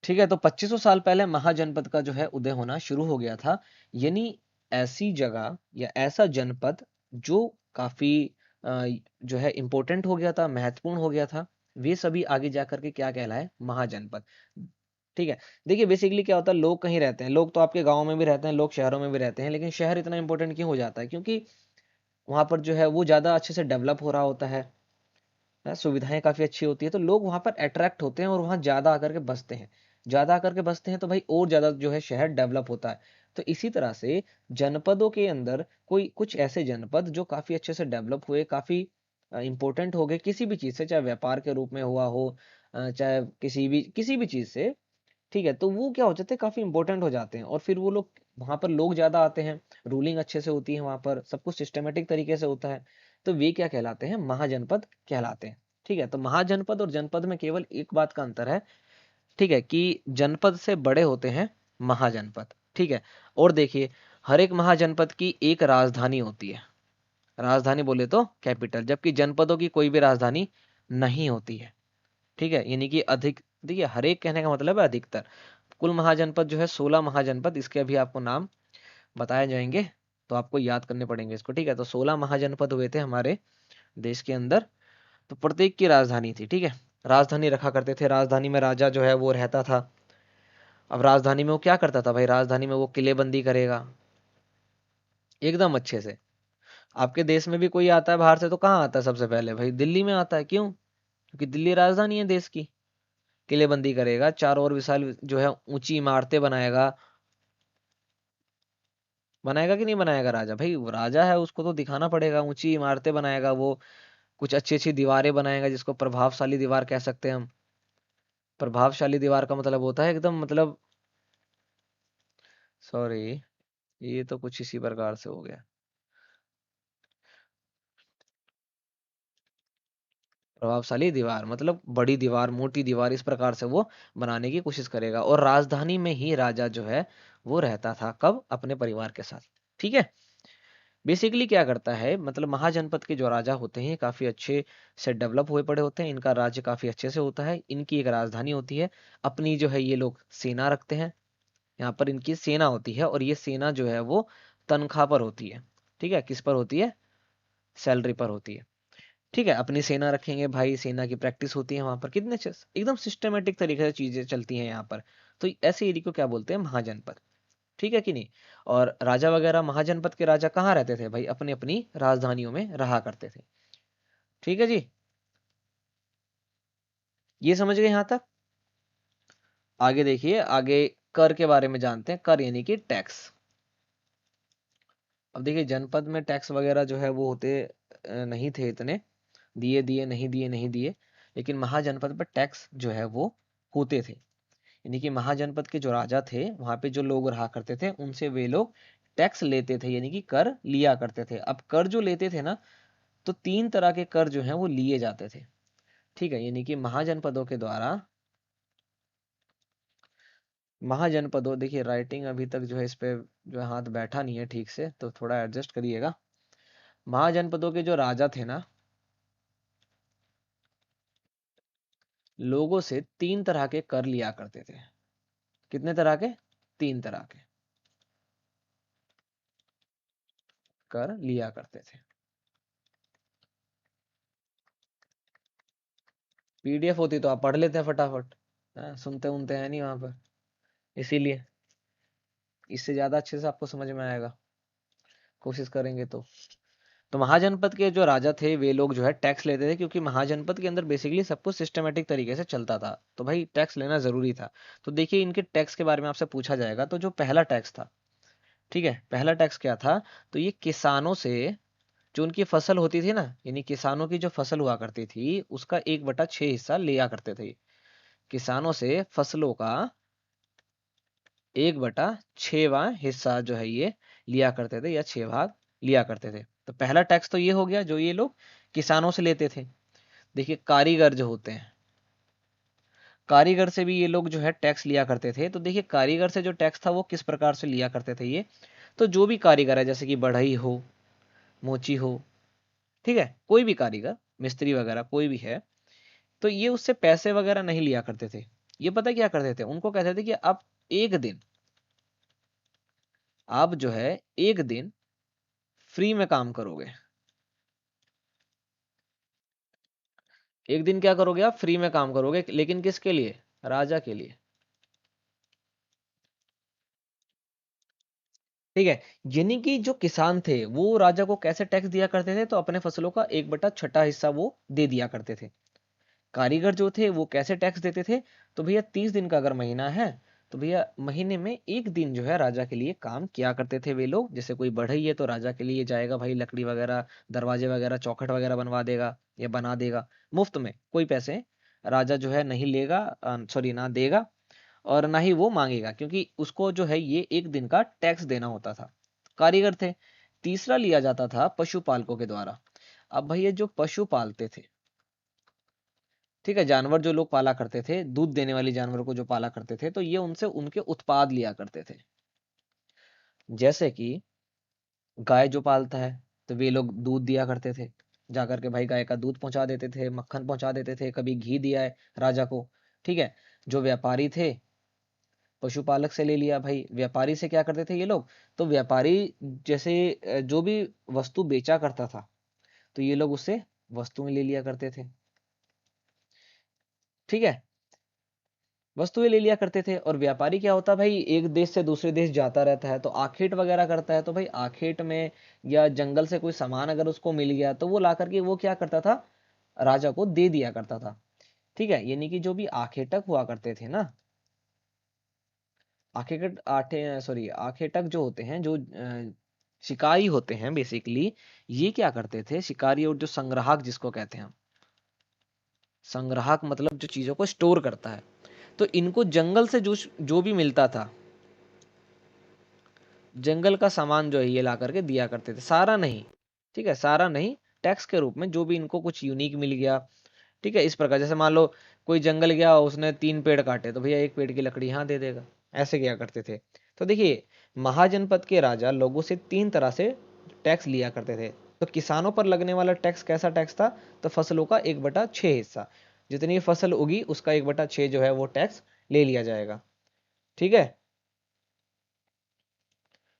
ठीक है। तो 2500 साल पहले महाजनपद का जो है उदय होना शुरू हो गया था। यानी ऐसी जगह या ऐसा जनपद जो काफी जो है इंपॉर्टेंट हो गया था, महत्वपूर्ण हो गया था, वे सभी आगे जाकर के क्या कहलाए, महाजनपद। ठीक है। देखिए बेसिकली क्या होता है, लोग कहीं रहते हैं, लोग तो आपके गांव में भी रहते हैं, लोग शहरों में भी रहते हैं, लेकिन शहर इतना इंपॉर्टेंट क्यों हो जाता है, क्योंकि वहां पर जो है वो ज्यादा अच्छे से डेवलप हो रहा होता है, सुविधाएं काफी अच्छी होती है, तो लोग वहां पर अट्रैक्ट होते हैं और वहां ज्यादा आकर के बसते हैं। ज्यादा आकर के बसते हैं तो भाई और ज्यादा जो है शहर डेवलप होता है। तो इसी तरह से जनपदों के अंदर कोई कुछ ऐसे जनपद जो काफी अच्छे से डेवलप हुए, काफी इंपॉर्टेंट हो गए किसी भी चीज से, चाहे व्यापार के रूप में हुआ हो, चाहे किसी भी चीज से, ठीक है, तो वो क्या हो जाते हैं, काफी इंपॉर्टेंट हो जाते हैं, और फिर वो लोग वहां पर लोग ज्यादा आते हैं, रूलिंग अच्छे से होती है वहां पर, सब कुछ सिस्टमेटिक तरीके से होता है, तो वे क्या कहलाते हैं, महाजनपद कहलाते हैं। ठीक है, तो महाजनपद और जनपद में केवल एक बात का अंतर है, ठीक है, कि जनपद से बड़े होते हैं महाजनपद। ठीक है, और देखिए, हर एक महाजनपद की एक राजधानी होती है, राजधानी बोले तो कैपिटल, जबकि जनपदों की कोई भी राजधानी नहीं होती है। ठीक है, यानी कि अधिक, देखिए हर एक कहने का मतलब है अधिकतर। कुल महाजनपद जो है 16 महाजनपद, इसके अभी आपको नाम बताए जाएंगे, तो आपको याद करने पड़ेंगे इसको। ठीक है, तो 16 महाजनपद हुए थे हमारे देश के अंदर, तो प्रत्येक की राजधानी थी। ठीक है, राजधानी रखा करते थे, राजधानी में राजा जो है वो रहता था। अब राजधानी में वो क्या करता था भाई, राजधानी में वो किलेबंदी करेगा एकदम अच्छे से। आपके देश में भी कोई आता है बाहर से तो कहाँ आता है सबसे पहले भाई, दिल्ली में आता है, क्यों? क्योंकि दिल्ली राजधानी है देश की। किलेबंदी करेगा, चारों ओर विशाल जो है ऊंची इमारतें बनाएगा, बनाएगा कि नहीं बनाएगा राजा, भाई वो राजा है, उसको तो दिखाना पड़ेगा, ऊंची इमारतें बनाएगा वो, कुछ अच्छी अच्छी दीवारें बनाएगा, जिसको प्रभावशाली दीवार कह सकते हैं हम। प्रभावशाली दीवार का मतलब होता है एकदम, मतलब सॉरी, ये तो कुछ इसी प्रकार से हो गया। प्रभावशाली दीवार मतलब बड़ी दीवार, मोटी दीवार, इस प्रकार से वो बनाने की कोशिश करेगा, और राजधानी में ही राजा जो है वो रहता था, कब? अपने परिवार के साथ। ठीक है, बेसिकली क्या करता है, मतलब महाजनपद के जो राजा होते हैं काफी अच्छे से डेवलप हुए पड़े होते हैं, इनका राज्य काफी अच्छे से होता है, इनकी एक राजधानी होती है, अपनी जो है ये लोग सेना रखते हैं, यहाँ पर इनकी सेना होती है, और ये सेना जो है वो तनख्वाह पर होती है। ठीक है, किस पर होती है? सैलरी पर होती है। ठीक है, अपनी सेना रखेंगे भाई, सेना की प्रैक्टिस होती है वहां पर, कितने एकदम सिस्टमेटिक तरीके से चीजें चलती हैं यहाँ पर। तो ऐसे एरिया को क्या बोलते हैं? महाजनपद। ठीक है कि नहीं? और राजा वगैरह, महाजनपद के राजा कहाँ रहते थे भाई? अपनी अपनी राजधानियों में रहा करते थे। ठीक है जी, ये समझ गए यहाँ तक? आगे देखिए, आगे कर के बारे में जानते हैं, कर यानी कि टैक्स। अब देखिए, जनपद में टैक्स वगैरह जो है वो होते नहीं थे इतने, दिए दिए नहीं दिए नहीं दिए, लेकिन महाजनपद पर टैक्स जो है वो होते थे। यानी कि महाजनपद के जो राजा थे, वहां पे जो लोग रहा करते थे, उनसे वे लोग टैक्स लेते थे, यानी कि कर लिया करते थे। अब कर जो लेते थे ना, तो तीन तरह के कर जो हैं वो लिए जाते थे। ठीक है, यानी कि महाजनपदों के द्वारा, महाजनपदों, देखिए राइटिंग अभी तक जो है इस पे जो है हाथ बैठा नहीं है ठीक से, तो थोड़ा एडजस्ट करिएगा। महाजनपदों के जो राजा थे ना, लोगों से तीन तरह के कर लिया करते थे। कितने तरह के? तीन तरह के कर लिया करते थे। पीडीएफ होती तो आप पढ़ लेते हैं फटाफट, हाँ, सुनते उनते हैं नहीं वहां पर, इसीलिए इससे ज्यादा अच्छे से आपको समझ में आएगा, कोशिश करेंगे तो महाजनपद के जो राजा थे वे लोग जो है टैक्स लेते थे, क्योंकि महाजनपद के अंदर बेसिकली सब कुछ सिस्टमेटिक तरीके से चलता था, तो भाई टैक्स लेना जरूरी था। तो देखिए, इनके टैक्स के बारे में आपसे पूछा जाएगा, तो जो पहला टैक्स था, ठीक है, पहला टैक्स क्या था? तो ये किसानों से जो उनकी फसल होती थी ना, यानी किसानों की जो फसल हुआ करती थी, उसका 1/6 हिस्सा लिया करते थे। किसानों से फसलों का 1/6वां हिस्सा जो है ये लिया करते थे, या 6 भाग लिया करते थे। तो पहला टैक्स तो ये हो गया जो ये लोग किसानों से लेते थे। देखिए, कारीगर जो होते हैं, कारीगर से भी ये लोग जो है टैक्स लिया करते थे। तो देखिए, कारीगर से जो टैक्स था वो किस प्रकार से लिया करते थे ये, तो जो भी कारीगर है, जैसे कि बढ़ई हो, मोची हो, ठीक है, कोई भी कारीगर, मिस्त्री वगैरह कोई भी है, तो ये उससे पैसे वगैरह नहीं लिया करते थे। ये पता क्या करते थे? उनको कहते थे कि एक दिन आप जो है एक दिन फ्री में काम करोगे। एक दिन क्या करोगे? आप फ्री में काम करोगे, लेकिन किसके लिए? राजा के लिए। ठीक है, यानी कि जो किसान थे वो राजा को कैसे टैक्स दिया करते थे? तो अपने फसलों का 1/6 हिस्सा वो दे दिया करते थे। कारीगर जो थे वो कैसे टैक्स देते थे? तो भैया 30 दिन का अगर महीना है, तो भैया महीने में एक दिन जो है राजा के लिए काम किया करते थे वे लोग। जैसे कोई बढ़ई है तो राजा के लिए जाएगा भाई, लकड़ी वगैरह, दरवाजे वगैरह, चौखट वगैरह बनवा देगा या बना देगा मुफ्त में, कोई पैसे राजा जो है नहीं लेगा, सॉरी ना देगा। और ना ही वो मांगेगा, क्योंकि उसको जो है ये एक दिन का टैक्स देना होता था। कारीगर थे। तीसरा लिया जाता था पशुपालकों के द्वारा। अब भाई ये जो पशु पालते थे, ठीक है, जानवर जो लोग पाला करते थे, दूध देने वाली जानवरों को जो पाला करते थे, तो ये उनसे उनके उत्पाद लिया करते थे। जैसे कि गाय जो पालता है, तो वे लोग दूध दिया करते थे। जाकर के भाई गाय का दूध पहुंचा देते थे, मक्खन पहुंचा देते थे, कभी घी दिया है राजा को। ठीक है। जो व्यापारी थे, पशुपालक से ले लिया भाई, व्यापारी से क्या करते थे ये लोग, तो व्यापारी जैसे जो भी वस्तु बेचा करता था, तो ये लोग उससे वस्तुएं ले लिया करते थे। ठीक है। वस्तुएं ले लिया करते थे। और व्यापारी क्या होता है भाई, एक देश से दूसरे देश जाता रहता है, तो आखेट वगैरह करता है, तो भाई आखेट में या जंगल से कोई सामान अगर उसको मिल गया, तो वो ला करके वो क्या करता था, राजा को दे दिया करता था। ठीक है। यानी कि जो भी आखेटक हुआ करते थे ना, आखेटक आठे सॉरी आखेटक जो होते हैं, जो शिकारी होते हैं बेसिकली, ये क्या करते थे, शिकारी और जो संग्राहक जिसको कहते हैं हम, संग्राहक मतलब जो चीजों को स्टोर करता है, तो इनको जंगल से जो भी मिलता था, जंगल का सामान जो है ये ला करके दिया करते थे, सारा नहीं। ठीक है, सारा नहीं, टैक्स के रूप में जो भी इनको कुछ यूनिक मिल गया। ठीक है। इस प्रकार जैसे मान लो कोई जंगल गया, उसने 3 पेड़ काटे, तो भैया 1 पेड़ की लकड़ी यहाँ दे देगा। ऐसे क्या करते थे। तो देखिए, महाजनपद के राजा लोगों से 3 तरह से टैक्स लिया करते थे। तो किसानों पर लगने वाला टैक्स कैसा टैक्स था, तो फसलों का 1/6 हिस्सा, जितनी फसल उगी उसका 1/6 जो है वो टैक्स ले लिया जाएगा। ठीक है।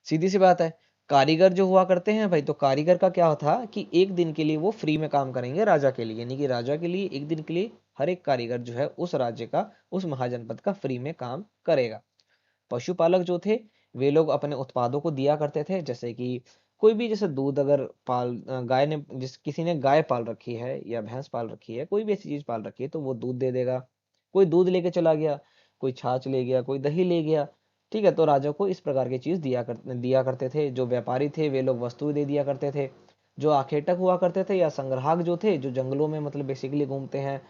सीधी सी बात है। कारीगर जो हुआ करते हैं भाई, तो कारीगर का क्या था कि एक दिन के लिए वो फ्री में काम करेंगे राजा के लिए, यानी कि राजा के लिए एक दिन के लिए हर एक कारीगर जो है उस राज्य का, उस महाजनपद का फ्री में काम करेगा। पशुपालक जो थे, वे लोग अपने उत्पादों को दिया करते थे, जैसे कि कोई भी, जैसे दूध अगर गाय ने, जिस किसी ने गाय पाल रखी है या भैंस पाल रखी है, कोई भी ऐसी चीज पाल रखी है, तो वो दूध दे देगा। कोई दूध लेके चला गया, कोई छाछ ले गया, कोई दही ले गया। ठीक है। तो राजा को इस प्रकार की चीज दिया करते थे। जो व्यापारी थे वे लोग वस्तु दे दिया करते थे। जो आखेटक हुआ करते थे या संग्राहक जो थे, जो जंगलों में मतलब बेसिकली घूमते हैं,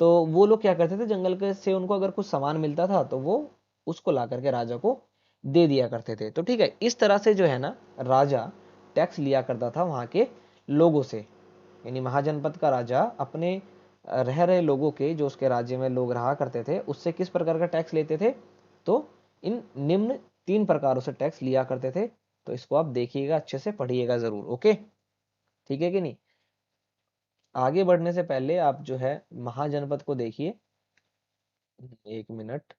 तो वो लोग क्या करते थे, जंगल के से उनको अगर कुछ सामान मिलता था, तो वो उसको ला करके राजा को दे दिया करते थे। तो ठीक है, इस तरह से जो है ना, राजा टैक्स लिया करता था वहां के लोगों से। यानी महाजनपद का राजा अपने रह रहे लोगों के, जो उसके राज्य में लोग रहा करते थे, उससे किस प्रकार का टैक्स लेते थे, तो इन निम्न 3 प्रकारों से टैक्स लिया करते थे। तो इसको आप देखिएगा, अच्छे से पढ़िएगा जरूर। ओके। ठीक है कि नहीं। आगे बढ़ने से पहले आप जो है महाजनपद को देखिए। 1 मिनट।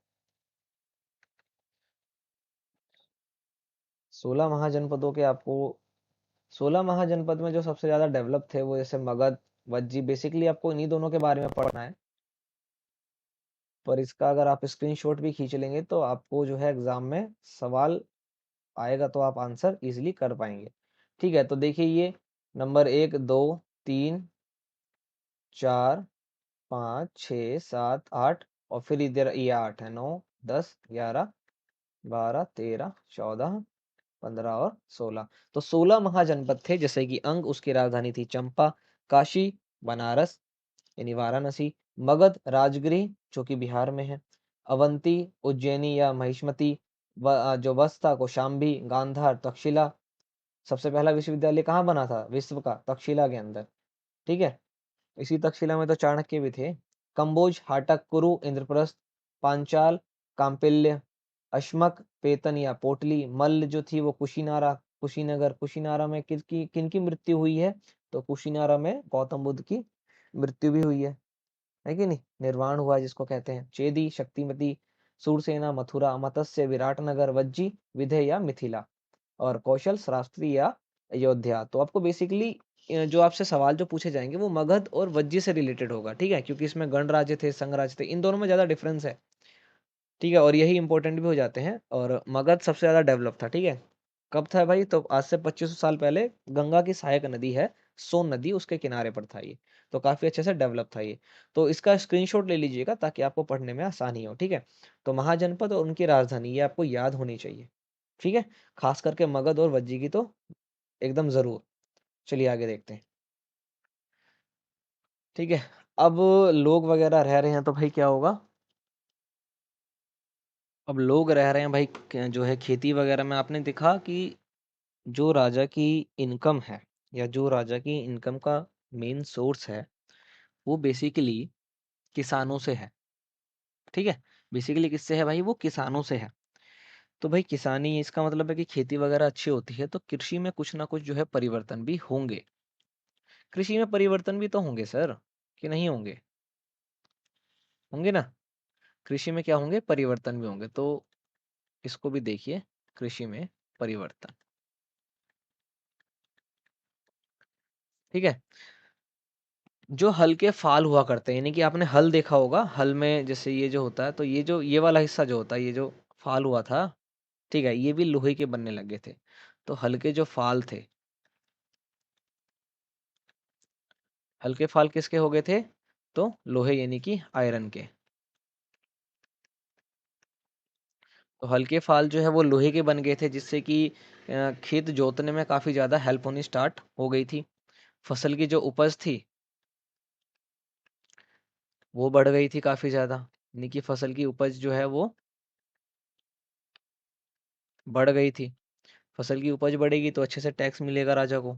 16 महाजनपदों के आपको, 16 महाजनपद में जो सबसे ज्यादा डेवलप थे वो जैसे मगध, वज्जी, बेसिकली आपको इन्हीं दोनों के बारे में पढ़ना है। पर इसका अगर आप स्क्रीनशॉट भी खींच लेंगे, तो आपको जो है एग्जाम में सवाल आएगा, तो आप आंसर इजिली कर पाएंगे। ठीक है। तो देखिए, ये नंबर 1, 2, 3, 4, 5, 6, 7, 8, और फिर इधर ये 8 है, 9, 10, 11, 12, 13, 14, 15 और 16। तो 16 महाजनपद थे, जैसे कि अंग उसकी राजधानी थी चंपा, काशी, बनारस यानी वाराणसी, मगध राजगृह जो कि बिहार में है, अवंती उज्जैनी या महिष्मती, जो बस्ता कौशाम्बी, गांधार, तक्षशिला। सबसे पहला विश्वविद्यालय कहाँ बना था विश्व का, तक्षशिला के अंदर। ठीक है। इसी तक्षशिला में तो चाणक्य भी थे। कंबोज, हाटक, कुरु, इंद्रप्रस्थ, पांचाल, कांपिल्य, अश्मक, पेतन या पोटली, मल्ल जो थी वो कुशीनारा, कुशीनगर। कुशीनारा में किसकी किनकी मृत्यु हुई है, तो कुशीनारा में गौतम बुद्ध की मृत्यु भी हुई है कि नहीं, निर्वाण हुआ जिसको कहते हैं। चेदी, शक्तिमती, सूरसेना, मथुरा, मत्स्य, विराटनगर, वज्जी, विधेय या मिथिला, और कौशल, श्रावस्ती या अयोध्या। तो आपको बेसिकली जो आपसे सवाल जो पूछे जाएंगे वो मगध और वज्जी से रिलेटेड होगा। ठीक है, क्योंकि इसमें गण राज्य थे, संघ राज्य थे, इन दोनों में ज्यादा डिफरेंस है। ठीक है। और यही इंपॉर्टेंट भी हो जाते हैं। और मगध सबसे ज्यादा डेवलप था। ठीक है। कब था भाई, तो आज से 2500 साल पहले गंगा की सहायक नदी है, सोन नदी, उसके किनारे पर था ये। तो काफी अच्छे से डेवलप था ये। तो इसका स्क्रीनशॉट ले लीजिएगा ताकि आपको पढ़ने में आसानी हो। ठीक है। तो महाजनपद और उनकी राजधानी ये आपको याद होनी चाहिए। ठीक है। खास करके मगध और वज्जी की तो एकदम जरूर। चलिए आगे देखते हैं। ठीक है। अब लोग वगैरह रह रहे हैं, तो भाई क्या होगा, अब लोग रह रहे हैं भाई जो है खेती वगैरह में। आपने देखा कि जो राजा की इनकम है, या जो राजा की इनकम का मेन सोर्स है, वो बेसिकली किसानों से है। ठीक है, बेसिकली किससे है भाई? वो किसानों से है। तो भाई किसानी, इसका मतलब है कि खेती वगैरह अच्छी होती है तो कृषि में कुछ ना कुछ जो है परिवर्तन भी होंगे। कृषि में परिवर्तन भी तो होंगे सर, कि नहीं होंगे? होंगे ना। कृषि में क्या होंगे? परिवर्तन भी होंगे। तो इसको भी देखिए, कृषि में परिवर्तन। ठीक है, जो हल के फाल हुआ करते हैं, यानी कि आपने हल देखा होगा, हल में जैसे ये जो होता है, तो ये जो ये वाला हिस्सा जो होता है, ये जो फाल हुआ था, ठीक है, ये भी लोहे के बनने लगे थे। तो हल के जो फाल थे, हल के फाल किसके हो गए थे? तो लोहे, यानी कि आयरन के। तो हल के फाल जो है वो लोहे के बन गए थे, जिससे कि खेत जोतने में काफी ज्यादा हेल्प होनी स्टार्ट हो गई थी। फसल की जो उपज थी वो बढ़ गई थी काफी ज्यादा, यानी कि फसल की उपज जो है वो बढ़ गई थी। फसल की उपज बढ़ेगी तो अच्छे से टैक्स मिलेगा राजा को।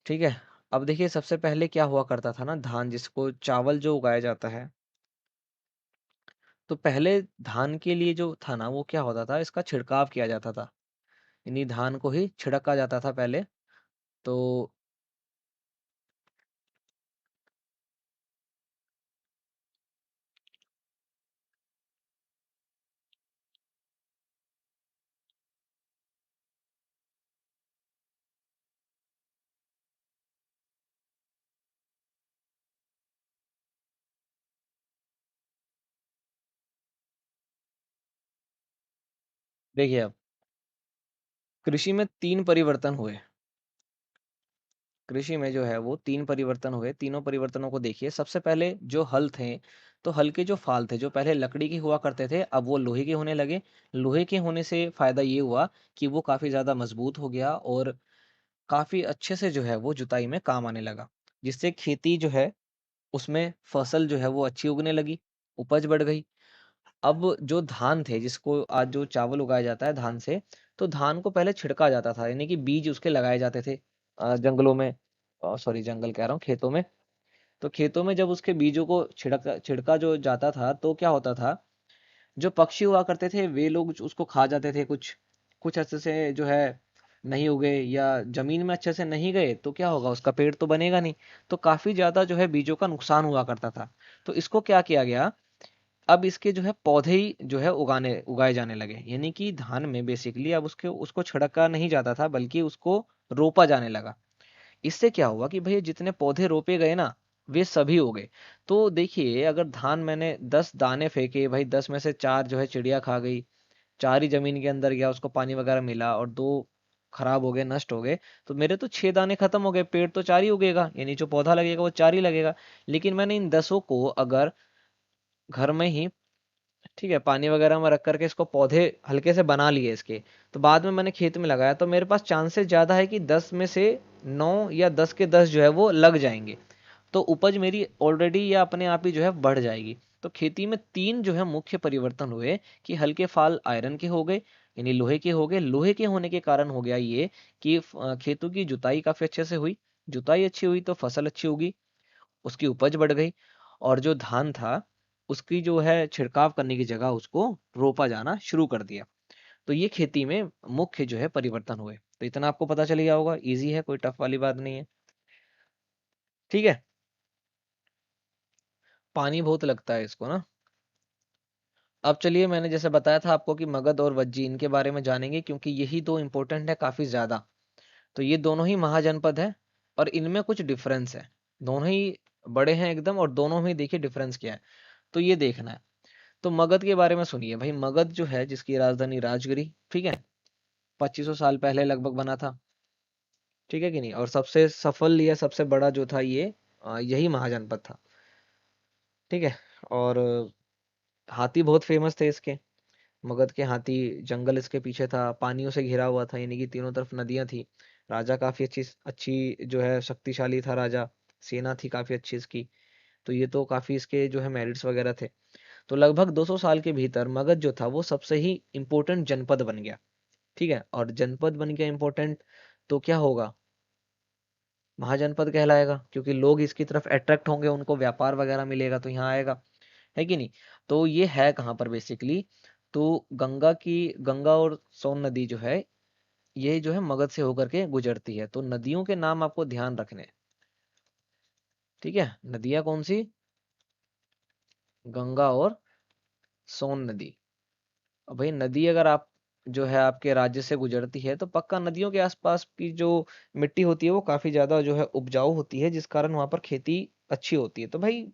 ठीक है, अब देखिए सबसे पहले क्या हुआ करता था ना, धान, जिसको चावल जो उगाया जाता है, तो पहले धान के लिए जो था ना, वो क्या होता था, इसका छिड़काव किया जाता था। यानी धान को ही छिड़का जाता था पहले। तो देखिए, अब कृषि में तीन परिवर्तन हुए। कृषि में जो है वो तीन परिवर्तन हुए। तीनों परिवर्तनों को देखिए। सबसे पहले जो हल थे, तो हल के जो फाल थे, जो पहले लकड़ी के हुआ करते थे, अब वो लोहे के होने लगे। लोहे के होने से फायदा ये हुआ कि वो काफी ज्यादा मजबूत हो गया, और काफी अच्छे से जो है वो जुताई में काम आने लगा, जिससे खेती जो है उसमें फसल जो है वो अच्छी उगने लगी, उपज बढ़ गई। अब जो धान थे, जिसको आज जो चावल उगाया जाता है धान से, तो धान को पहले छिड़का जाता था, यानी कि बीज उसके लगाए जाते थे जंगलों में, सॉरी जंगल कह रहा हूँ, खेतों में। तो खेतों में जब उसके बीजों को छिड़का छिड़का जो जाता था, तो क्या होता था, जो पक्षी हुआ करते थे वे लोग उसको खा जाते थे। कुछ कुछ अच्छे से जो है नहीं उगे, या जमीन में अच्छे से नहीं गए, तो क्या होगा, उसका पेड़ तो बनेगा नहीं। तो काफी ज्यादा जो है बीजों का नुकसान हुआ करता था। तो इसको क्या किया गया, अब इसके जो है पौधे ही जो है उगाए जाने लगे, यानी कि धान में बेसिकली अब उसके उसको छिड़का नहीं जाता था, बल्कि उसको रोपा जाने लगा। इससे क्या हुआ कि भई जितने पौधे रोपे गए ना, वे सभी हो गए। तो देखिए, अगर धान मैंने 10 दाने फेंके, भाई 10 में से 4 जो है चिड़िया खा गई, 4 ही जमीन के अंदर गया, उसको पानी वगैरह मिला, और 2 खराब हो गए, नष्ट हो गए, तो मेरे तो 6 दाने खत्म हो गए। पेड़ तो 4 ही उगेगा, यानी जो पौधा लगेगा वो 4 ही लगेगा। लेकिन मैंने इन 10 को अगर घर में ही, ठीक है, पानी वगैरह में रख करके इसको पौधे हल्के से बना लिए इसके, तो बाद में मैंने खेत में लगाया, तो मेरे पास चांसेस ज्यादा है कि 10 में से 9 या 10 के 10 जो है वो लग जाएंगे। तो उपज मेरी ऑलरेडी या अपने आप ही जो है बढ़ जाएगी। तो खेती में तीन जो है मुख्य परिवर्तन हुए, कि हल्के फाल आयरन के हो गए, यानी लोहे के हो गए। लोहे के होने के कारण हो गया ये कि खेतों की जुताई काफी अच्छे से हुई। जुताई अच्छी हुई तो फसल अच्छी होगी, उसकी उपज बढ़ गई, और जो धान था उसकी जो है छिड़काव करने की जगह उसको रोपा जाना शुरू कर दिया। तो ये खेती में मुख्य जो है परिवर्तन हुए। तो इतना आपको पता चल गया होगा, इजी है, कोई टफ वाली बात नहीं है। ठीक है, पानी बहुत लगता है इसको ना। अब चलिए, मैंने जैसे बताया था आपको कि मगध और वज्जी, इनके बारे में जानेंगे, क्योंकि यही दो इंपॉर्टेंट है काफी ज्यादा। तो ये दोनों ही महाजनपद है, और इनमें कुछ डिफरेंस है। दोनों ही बड़े हैं एकदम, और दोनों में देखिए डिफरेंस क्या है, तो ये देखना है। तो मगध के बारे में सुनिए भाई। मगध जो है, जिसकी राजधानी राजगिरी, ठीक है, 2500 साल पहले लगभग बना था। ठीक है कि नहीं? और सबसे सफल या सबसे बड़ा जो था ये यही महाजनपद था। ठीक है, और हाथी बहुत फेमस थे इसके। मगध के हाथी, जंगल इसके पीछे था, पानियों से घिरा हुआ था, यानी कि तीनों तरफ नदियां थी। राजा काफी अच्छी अच्छी जो है शक्तिशाली था राजा, सेना थी काफी अच्छी इसकी। तो ये तो काफी इसके जो है मेरिट्स वगैरह थे। तो लगभग 200 साल के भीतर मगध जो था वो सबसे ही इंपॉर्टेंट जनपद बन गया। ठीक है, और जनपद बन गया इंपॉर्टेंट, तो क्या होगा, महाजनपद कहलाएगा, क्योंकि लोग इसकी तरफ अट्रैक्ट होंगे, उनको व्यापार वगैरह मिलेगा तो यहाँ आएगा, है कि नहीं। तो ये है कहाँ पर बेसिकली, तो गंगा और सोन नदी जो है, ये जो है मगध से होकर के गुजरती है। तो नदियों के नाम आपको ध्यान रखने हैं, ठीक है। नदियां कौन सी, गंगा और सोन नदी। अब भाई नदी अगर आप जो है आपके राज्य से गुजरती है, तो पक्का नदियों के आसपास की जो मिट्टी होती है वो काफी ज्यादा जो है उपजाऊ होती है, जिस कारण वहां पर खेती अच्छी होती है। तो भाई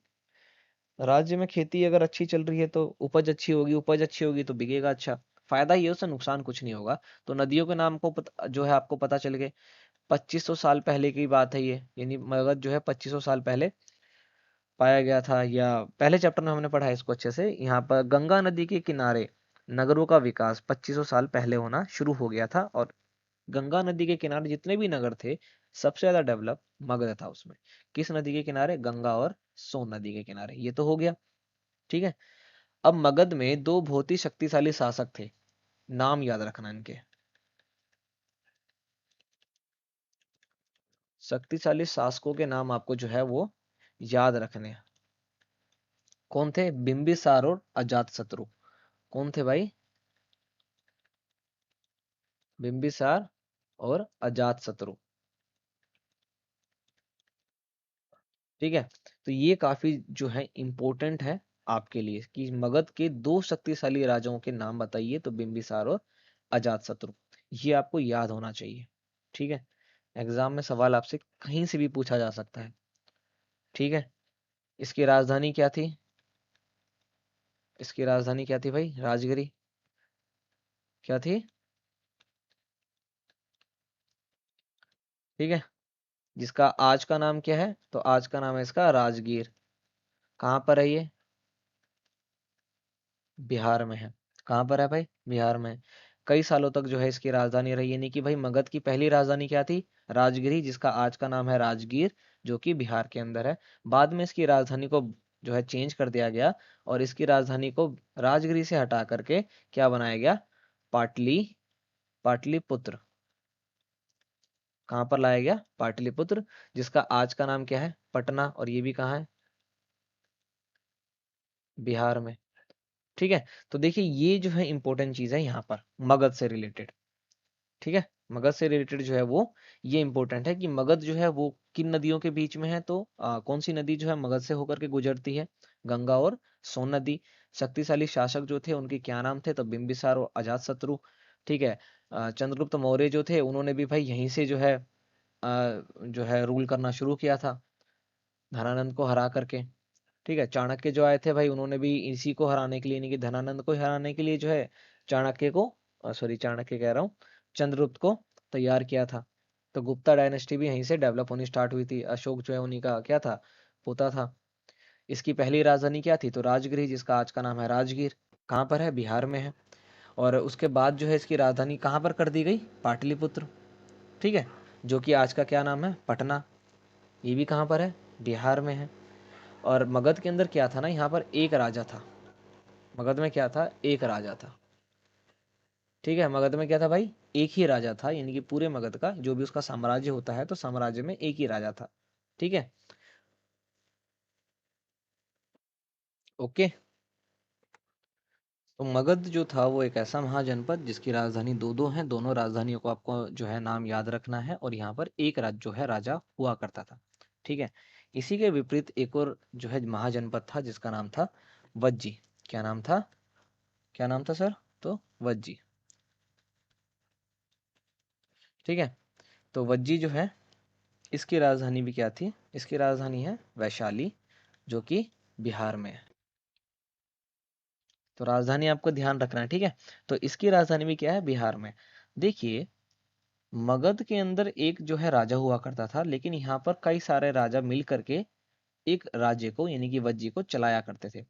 राज्य में खेती अगर अच्छी चल रही है तो उपज अच्छी होगी, उपज अच्छी होगी तो बिकेगा अच्छा, फायदा ही है, उससे नुकसान कुछ नहीं होगा। तो नदियों के नाम को जो है आपको पता चल गए। 2500 साल पहले की बात है ये, यानी मगध जो है 2500 साल पहले पाया गया था, या पहले चैप्टर में हमने पढ़ा है इसको अच्छे से। यहाँ पर गंगा नदी के किनारे नगरों का विकास 2500 साल पहले होना शुरू हो गया था, और गंगा नदी के किनारे जितने भी नगर थे, सबसे ज्यादा डेवलप मगध था उसमें। किस नदी के किनारे, गंगा और सोन नदी के किनारे, ये तो हो गया। ठीक है, अब मगध में दो बहुत ही शक्तिशाली शासक थे, नाम याद रखना इनके। शक्तिशाली शासकों के नाम आपको जो है वो याद रखने हैं। कौन थे, बिंबिसार और अजातशत्रु। कौन थे भाई, बिंबिसार और अजातशत्रु। ठीक है, तो ये काफी जो है इंपॉर्टेंट है आपके लिए, कि मगध के दो शक्तिशाली राजाओं के नाम बताइए, तो बिंबिसार और अजातशत्रु, ये आपको याद होना चाहिए। ठीक है, एग्जाम में सवाल आपसे कहीं से भी पूछा जा सकता है। ठीक है, इसकी राजधानी क्या थी, इसकी राजधानी क्या थी भाई, राजगिरी। क्या थी, ठीक है, जिसका आज का नाम क्या है, तो आज का नाम है इसका राजगीर। कहाँ पर है ये, बिहार में है। कहाँ पर है भाई, बिहार में। कई सालों तक जो है इसकी राजधानी रही, यानी कि भाई मगध की पहली राजधानी क्या थी, राजगिरी, जिसका आज का नाम है राजगीर, जो कि बिहार के अंदर है। बाद में इसकी राजधानी को जो है चेंज कर दिया गया, और इसकी राजधानी को राजगिरी से हटा करके क्या बनाया गया, पाटली पाटलिपुत्र। कहाँ पर लाया गया, पाटलिपुत्र, जिसका आज का नाम क्या है, पटना, और ये भी कहाँ है, बिहार में। ठीक है, तो देखिए ये जो है इंपॉर्टेंट चीज है यहाँ पर मगध से रिलेटेड। ठीक है, मगध से रिलेटेड जो है वो ये इंपॉर्टेंट है, कि मगध जो है वो किन नदियों के बीच में है, तो कौन सी नदी जो है मगध से होकर के गुजरती है, गंगा और सोन नदी। शक्तिशाली शासक जो थे उनके क्या नाम थे, तो बिंबिसार और अजातशत्रु। ठीक है, चंद्रगुप्त मौर्य जो थे उन्होंने भी भाई यहीं से जो है रूल करना शुरू किया था, धनानंद को हरा करके। ठीक है, चाणक्य जो आए थे भाई उन्होंने भी इसी को हराने के लिए, यानी कि धनानंद को हराने के लिए जो है चाणक्य को, सॉरी चाणक्य कह रहा हूँ, चंद्रगुप्त को तैयार किया था। तो गुप्ता डायनेस्टी भी यहीं से डेवलप होनी स्टार्ट हुई थी। अशोक जो है उन्हीं का क्या था, पोता था। इसकी पहली राजधानी क्या थी, तो राजगृह, जिसका आज का नाम है राजगीर। कहाँ पर है, बिहार में है। और उसके बाद जो है इसकी राजधानी कहाँ पर कर दी गई, पाटलिपुत्र। ठीक है, जो कि आज का क्या नाम है, पटना। ये भी कहाँ पर है, बिहार में है। और मगध के अंदर क्या था ना, यहाँ पर एक राजा था। मगध में क्या था, एक राजा था। ठीक है, मगध में क्या था भाई, एक ही राजा था, यानी कि पूरे मगध का जो भी उसका साम्राज्य होता है, तो साम्राज्य में एक ही राजा था। ठीक है, ओके। तो मगध जो था वो एक ऐसा महाजनपद जिसकी राजधानी दो दो हैं, दोनों राजधानियों को आपको जो है नाम याद रखना है, और यहाँ पर एक राज्य जो है राजा हुआ करता था। ठीक है, इसी के विपरीत एक और जो है महाजनपद था, जिसका नाम था वज्जी। क्या नाम था, क्या नाम था सर, तो वज्जी। ठीक है, तो वज्जी जो है इसकी राजधानी भी क्या थी, इसकी राजधानी है वैशाली, जो कि बिहार में है। तो राजधानी आपको ध्यान रखना है, ठीक है। तो इसकी राजधानी भी क्या है, बिहार में। देखिए, मगध के अंदर एक जो है राजा हुआ करता था, लेकिन यहाँ पर कई सारे राजा मिल करके एक राज्य को, यानी कि वज्जी को चलाया करते थे।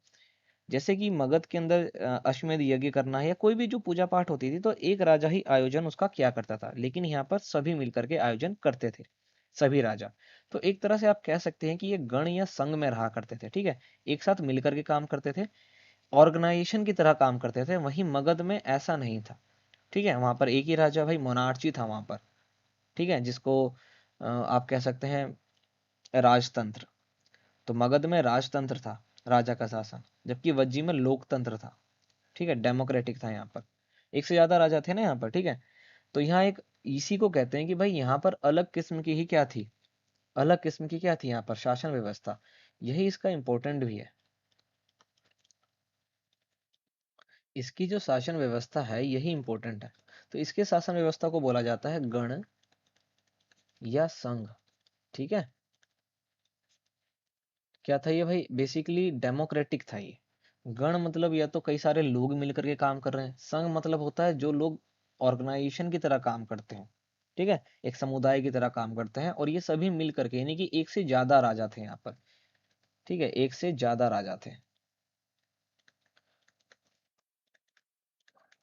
जैसे कि मगध के अंदर अश्वमेध यज्ञ करना है, या कोई भी जो पूजा पाठ होती थी, तो एक राजा ही आयोजन उसका किया करता था, लेकिन यहाँ पर सभी मिलकर के आयोजन करते थे, सभी राजा। तो एक तरह से आप कह सकते हैं कि ये गण या संघ में रहा करते थे। ठीक है, एक साथ मिलकर के काम करते थे। ऑर्गेनाइजेशन की तरह काम करते थे, वहीं मगध में ऐसा नहीं था। ठीक है, वहां पर एक ही राजा भाई मोनार्ची था वहां पर। ठीक है, जिसको आप कह सकते हैं राजतंत्र। तो मगध में राजतंत्र था, राजा का शासन, जबकि वज्जी में लोकतंत्र था। ठीक है, डेमोक्रेटिक था यहाँ पर, एक से ज्यादा राजा थे ना यहाँ पर। ठीक है, तो यहाँ एक इसी को कहते हैं कि भाई यहाँ पर अलग किस्म की ही क्या थी, अलग किस्म की क्या थी यहाँ पर शासन व्यवस्था। यही इसका इंपॉर्टेंट भी है। इसकी जो शासन व्यवस्था है यही इंपॉर्टेंट है। तो इसके शासन व्यवस्था को बोला जाता है गण या संघ। ठीक है, क्या था ये भाई, बेसिकली डेमोक्रेटिक था ये। गण मतलब या तो कई सारे लोग मिलकर के काम कर रहे हैं, संघ मतलब होता है जो लोग ऑर्गेनाइजेशन की तरह काम करते हैं। ठीक है, एक समुदाय की तरह काम करते हैं, और ये सभी मिल करके, यानी कि एक से ज्यादा राजा थे यहाँ पर। ठीक है, एक से ज्यादा राजा थे।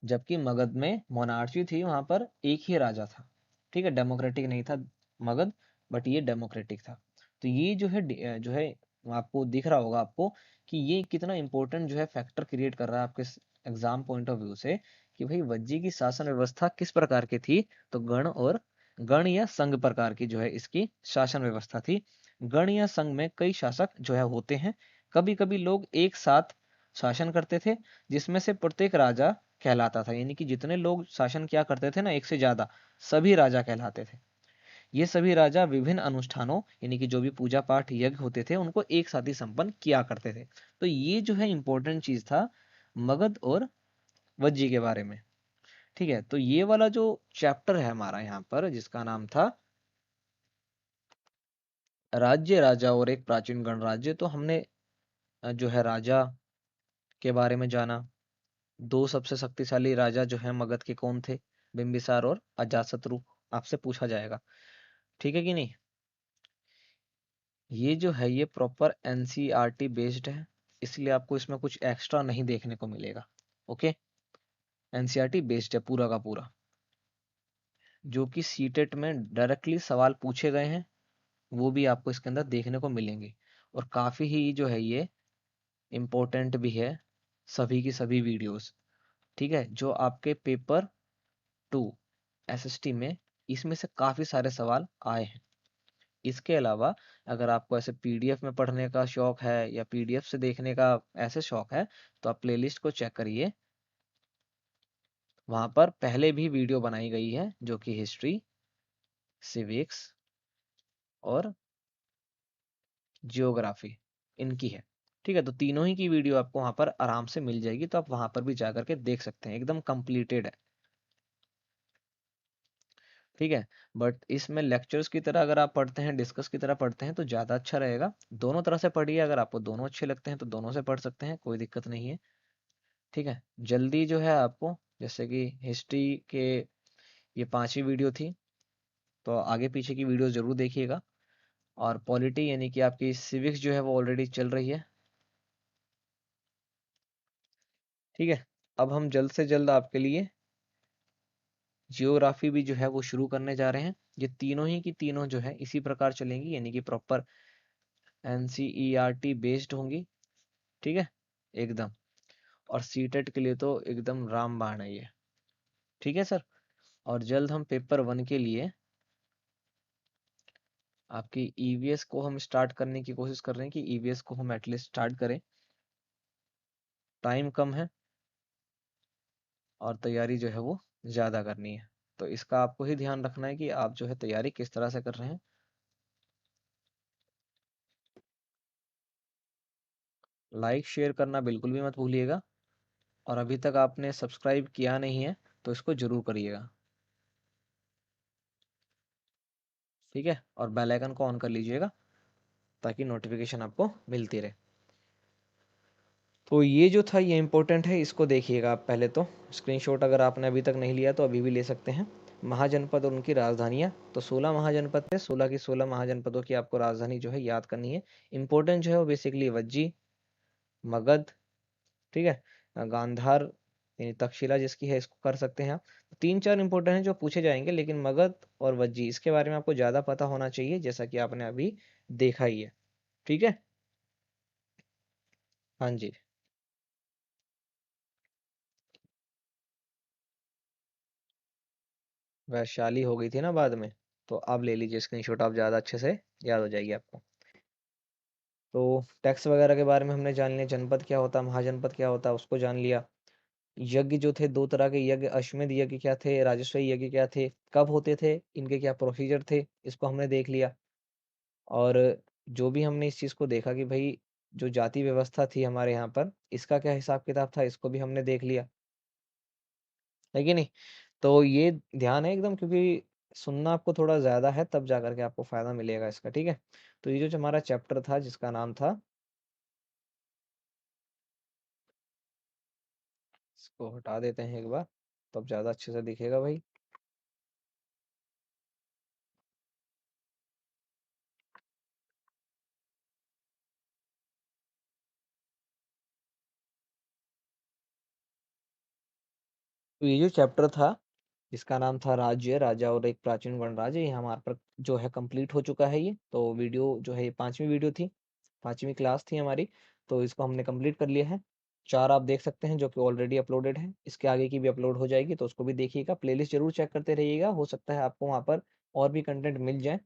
जबकि मगध में मोनार्ची थी, वहां पर एक ही राजा था। ठीक है, डेमोक्रेटिक नहीं था मगध, बट ये डेमोक्रेटिक था। तो ये जो है आपको दिख रहा होगा आपको कि ये कितना इंपॉर्टेंट जो है फैक्टर क्रिएट कर रहा है आपके एग्जाम पॉइंट ऑफ व्यू से, कि भाई वज्जी की शासन व्यवस्था किस प्रकार की थी। तो गण या संघ प्रकार की जो है इसकी शासन व्यवस्था थी। गण या संघ में कई शासक जो है होते हैं। कभी कभी लोग एक साथ शासन करते थे, जिसमें से प्रत्येक राजा कहलाता था, यानी कि जितने लोग शासन किया करते थे ना, एक से ज्यादा, सभी राजा कहलाते थे। ये सभी राजा विभिन्न अनुष्ठानों, यानी कि जो भी पूजा पाठ यज्ञ होते थे उनको एक साथ ही संपन्न किया करते थे। तो ये जो है इंपॉर्टेंट चीज था मगध और वज्जी के बारे में। ठीक है, तो ये वाला जो चैप्टर है हमारा यहाँ पर, जिसका नाम था राज्य, राजा और एक प्राचीन गणराज्य, तो हमने जो है राजा के बारे में जाना। दो सबसे शक्तिशाली राजा जो है मगध के कौन थे, बिंबिसार और अजातशत्रु, आपसे पूछा जाएगा। ठीक है कि नहीं। ये जो है ये प्रॉपर एनसीईआरटी बेस्ड है, इसलिए आपको इसमें कुछ एक्स्ट्रा नहीं देखने को मिलेगा। ओके, एनसीईआरटी बेस्ड है पूरा का पूरा। जो कि सीटेट में डायरेक्टली सवाल पूछे गए हैं वो भी आपको इसके अंदर देखने को मिलेंगे, और काफी ही जो है ये इम्पोर्टेंट भी है, सभी की सभी वीडियोस। ठीक है, जो आपके पेपर 2 एसएसटी में इसमें से काफी सारे सवाल आए हैं। इसके अलावा अगर आपको ऐसे पीडीएफ में पढ़ने का शौक है या पीडीएफ से देखने का ऐसे शौक है, तो आप प्लेलिस्ट को चेक करिए। वहां पर पहले भी वीडियो बनाई गई है जो कि हिस्ट्री, सिविक्स और जियोग्राफी इनकी है। ठीक है, तो तीनों ही की वीडियो आपको वहां पर आराम से मिल जाएगी, तो आप वहां पर भी जाकर के देख सकते हैं, एकदम कंप्लीटेड है। ठीक है, बट इसमें लेक्चर्स की तरह अगर आप पढ़ते हैं, डिस्कस की तरह पढ़ते हैं, तो ज़्यादा अच्छा रहेगा। दोनों तरह से पढ़िए, अगर आपको दोनों अच्छे लगते हैं तो दोनों से पढ़ सकते हैं, कोई दिक्कत नहीं है। ठीक है, जल्दी जो है आपको, जैसे कि हिस्ट्री के ये 5वीं वीडियो थी, तो आगे पीछे की वीडियो जरूर देखिएगा। और पॉलिटी यानी कि आपकी सिविक्स जो है वो ऑलरेडी चल रही है। ठीक है, अब हम जल्द से जल्द आपके लिए जियोग्राफी भी जो है वो शुरू करने जा रहे हैं। ये तीनों ही की तीनों जो है इसी प्रकार चलेंगी, यानी कि प्रॉपर एनसीईआरटी बेस्ड होंगी। ठीक है, एकदम। और सीटेट के लिए तो एकदम रामबाण है ये। ठीक है सर, और जल्द हम पेपर 1 के लिए आपकी ईवीएस को हम स्टार्ट करने की कोशिश कर रहे हैं, कि ईवीएस को हम एटलीस्ट स्टार्ट करें। टाइम कम है और तैयारी जो है वो ज़्यादा करनी है, तो इसका आपको ही ध्यान रखना है कि आप जो है तैयारी किस तरह से कर रहे हैं। लाइक शेयर करना बिल्कुल भी मत भूलिएगा, और अभी तक आपने सब्सक्राइब किया नहीं है तो इसको जरूर करिएगा। ठीक है, और बेल आइकन को ऑन कर लीजिएगा ताकि नोटिफिकेशन आपको मिलती रहे। तो ये जो था ये इंपॉर्टेंट है, इसको देखिएगा आप पहले तो। स्क्रीनशॉट अगर आपने अभी तक नहीं लिया तो अभी भी ले सकते हैं। महाजनपद और उनकी राजधानियाँ, तो 16 महाजनपद है, 16 की 16 महाजनपदों की आपको राजधानी जो है याद करनी है। इंपॉर्टेंट जो है वो बेसिकली वज्जी, मगध, ठीक है, गांधार यानी तक्षशिला जिसकी है, इसको कर सकते हैं आप। 3-4 इंपॉर्टेंट हैं जो पूछे जाएंगे, लेकिन मगध और वज्जी इसके बारे में आपको ज़्यादा पता होना चाहिए, जैसा कि आपने अभी देखा ही है। ठीक है, हाँ जी। वैशाली हो गई थी ना बाद में, तो आप ले लीजिए स्क्रीनशॉट, आप ज़्यादा अच्छे से याद हो जाएगी आपको। तो टैक्स वगैरह के बारे में हमने जान लिया, जनपद क्या होता है, महाजनपद क्या होता है उसको जान लिया। यज्ञ जो थे, दो तरह के यज्ञ, अश्वमेध यज्ञ क्या थे, राजस्व यज्ञ क्या थे, कब होते थे, इनके क्या प्रोसीजर थे, इसको हमने देख लिया। और जो भी हमने इस चीज़ को देखा कि भाई जो जाति व्यवस्था थी हमारे यहाँ पर, इसका क्या हिसाब किताब था, इसको भी हमने देख लिया, है कि नहीं? तो ये ध्यान है एकदम, क्योंकि सुनना आपको थोड़ा ज़्यादा है, तब जा करके आपको फ़ायदा मिलेगा इसका, ठीक है? तो ये जो हमारा चैप्टर था जिसका नाम था, इसको हटा देते हैं एक बार, तब ज़्यादा अच्छे से दिखेगा भाई। तो ये जो चैप्टर था, जिसका नाम था राज्य, राजा और एक प्राचीन गणराज्य, ये हमारे पर जो है कंप्लीट हो चुका है ये। तो वीडियो जो है, ये 5वीं वीडियो थी, 5वीं क्लास थी हमारी, तो इसको हमने कंप्लीट कर लिया है। 4 आप देख सकते हैं जो कि ऑलरेडी अपलोडेड है, इसके आगे की भी अपलोड हो जाएगी, तो उसको भी देखिएगा। प्लेलिस्ट ज़रूर चेक करते रहिएगा, हो सकता है आपको वहाँ पर और भी कंटेंट मिल जाए,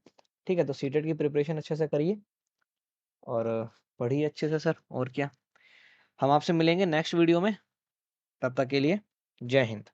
ठीक है? तो सीटेट की प्रिपरेशन अच्छे से करिए और पढ़िए अच्छे से सर, और क्या। हम आपसे मिलेंगे नेक्स्ट वीडियो में, तब तक के लिए जय हिंद।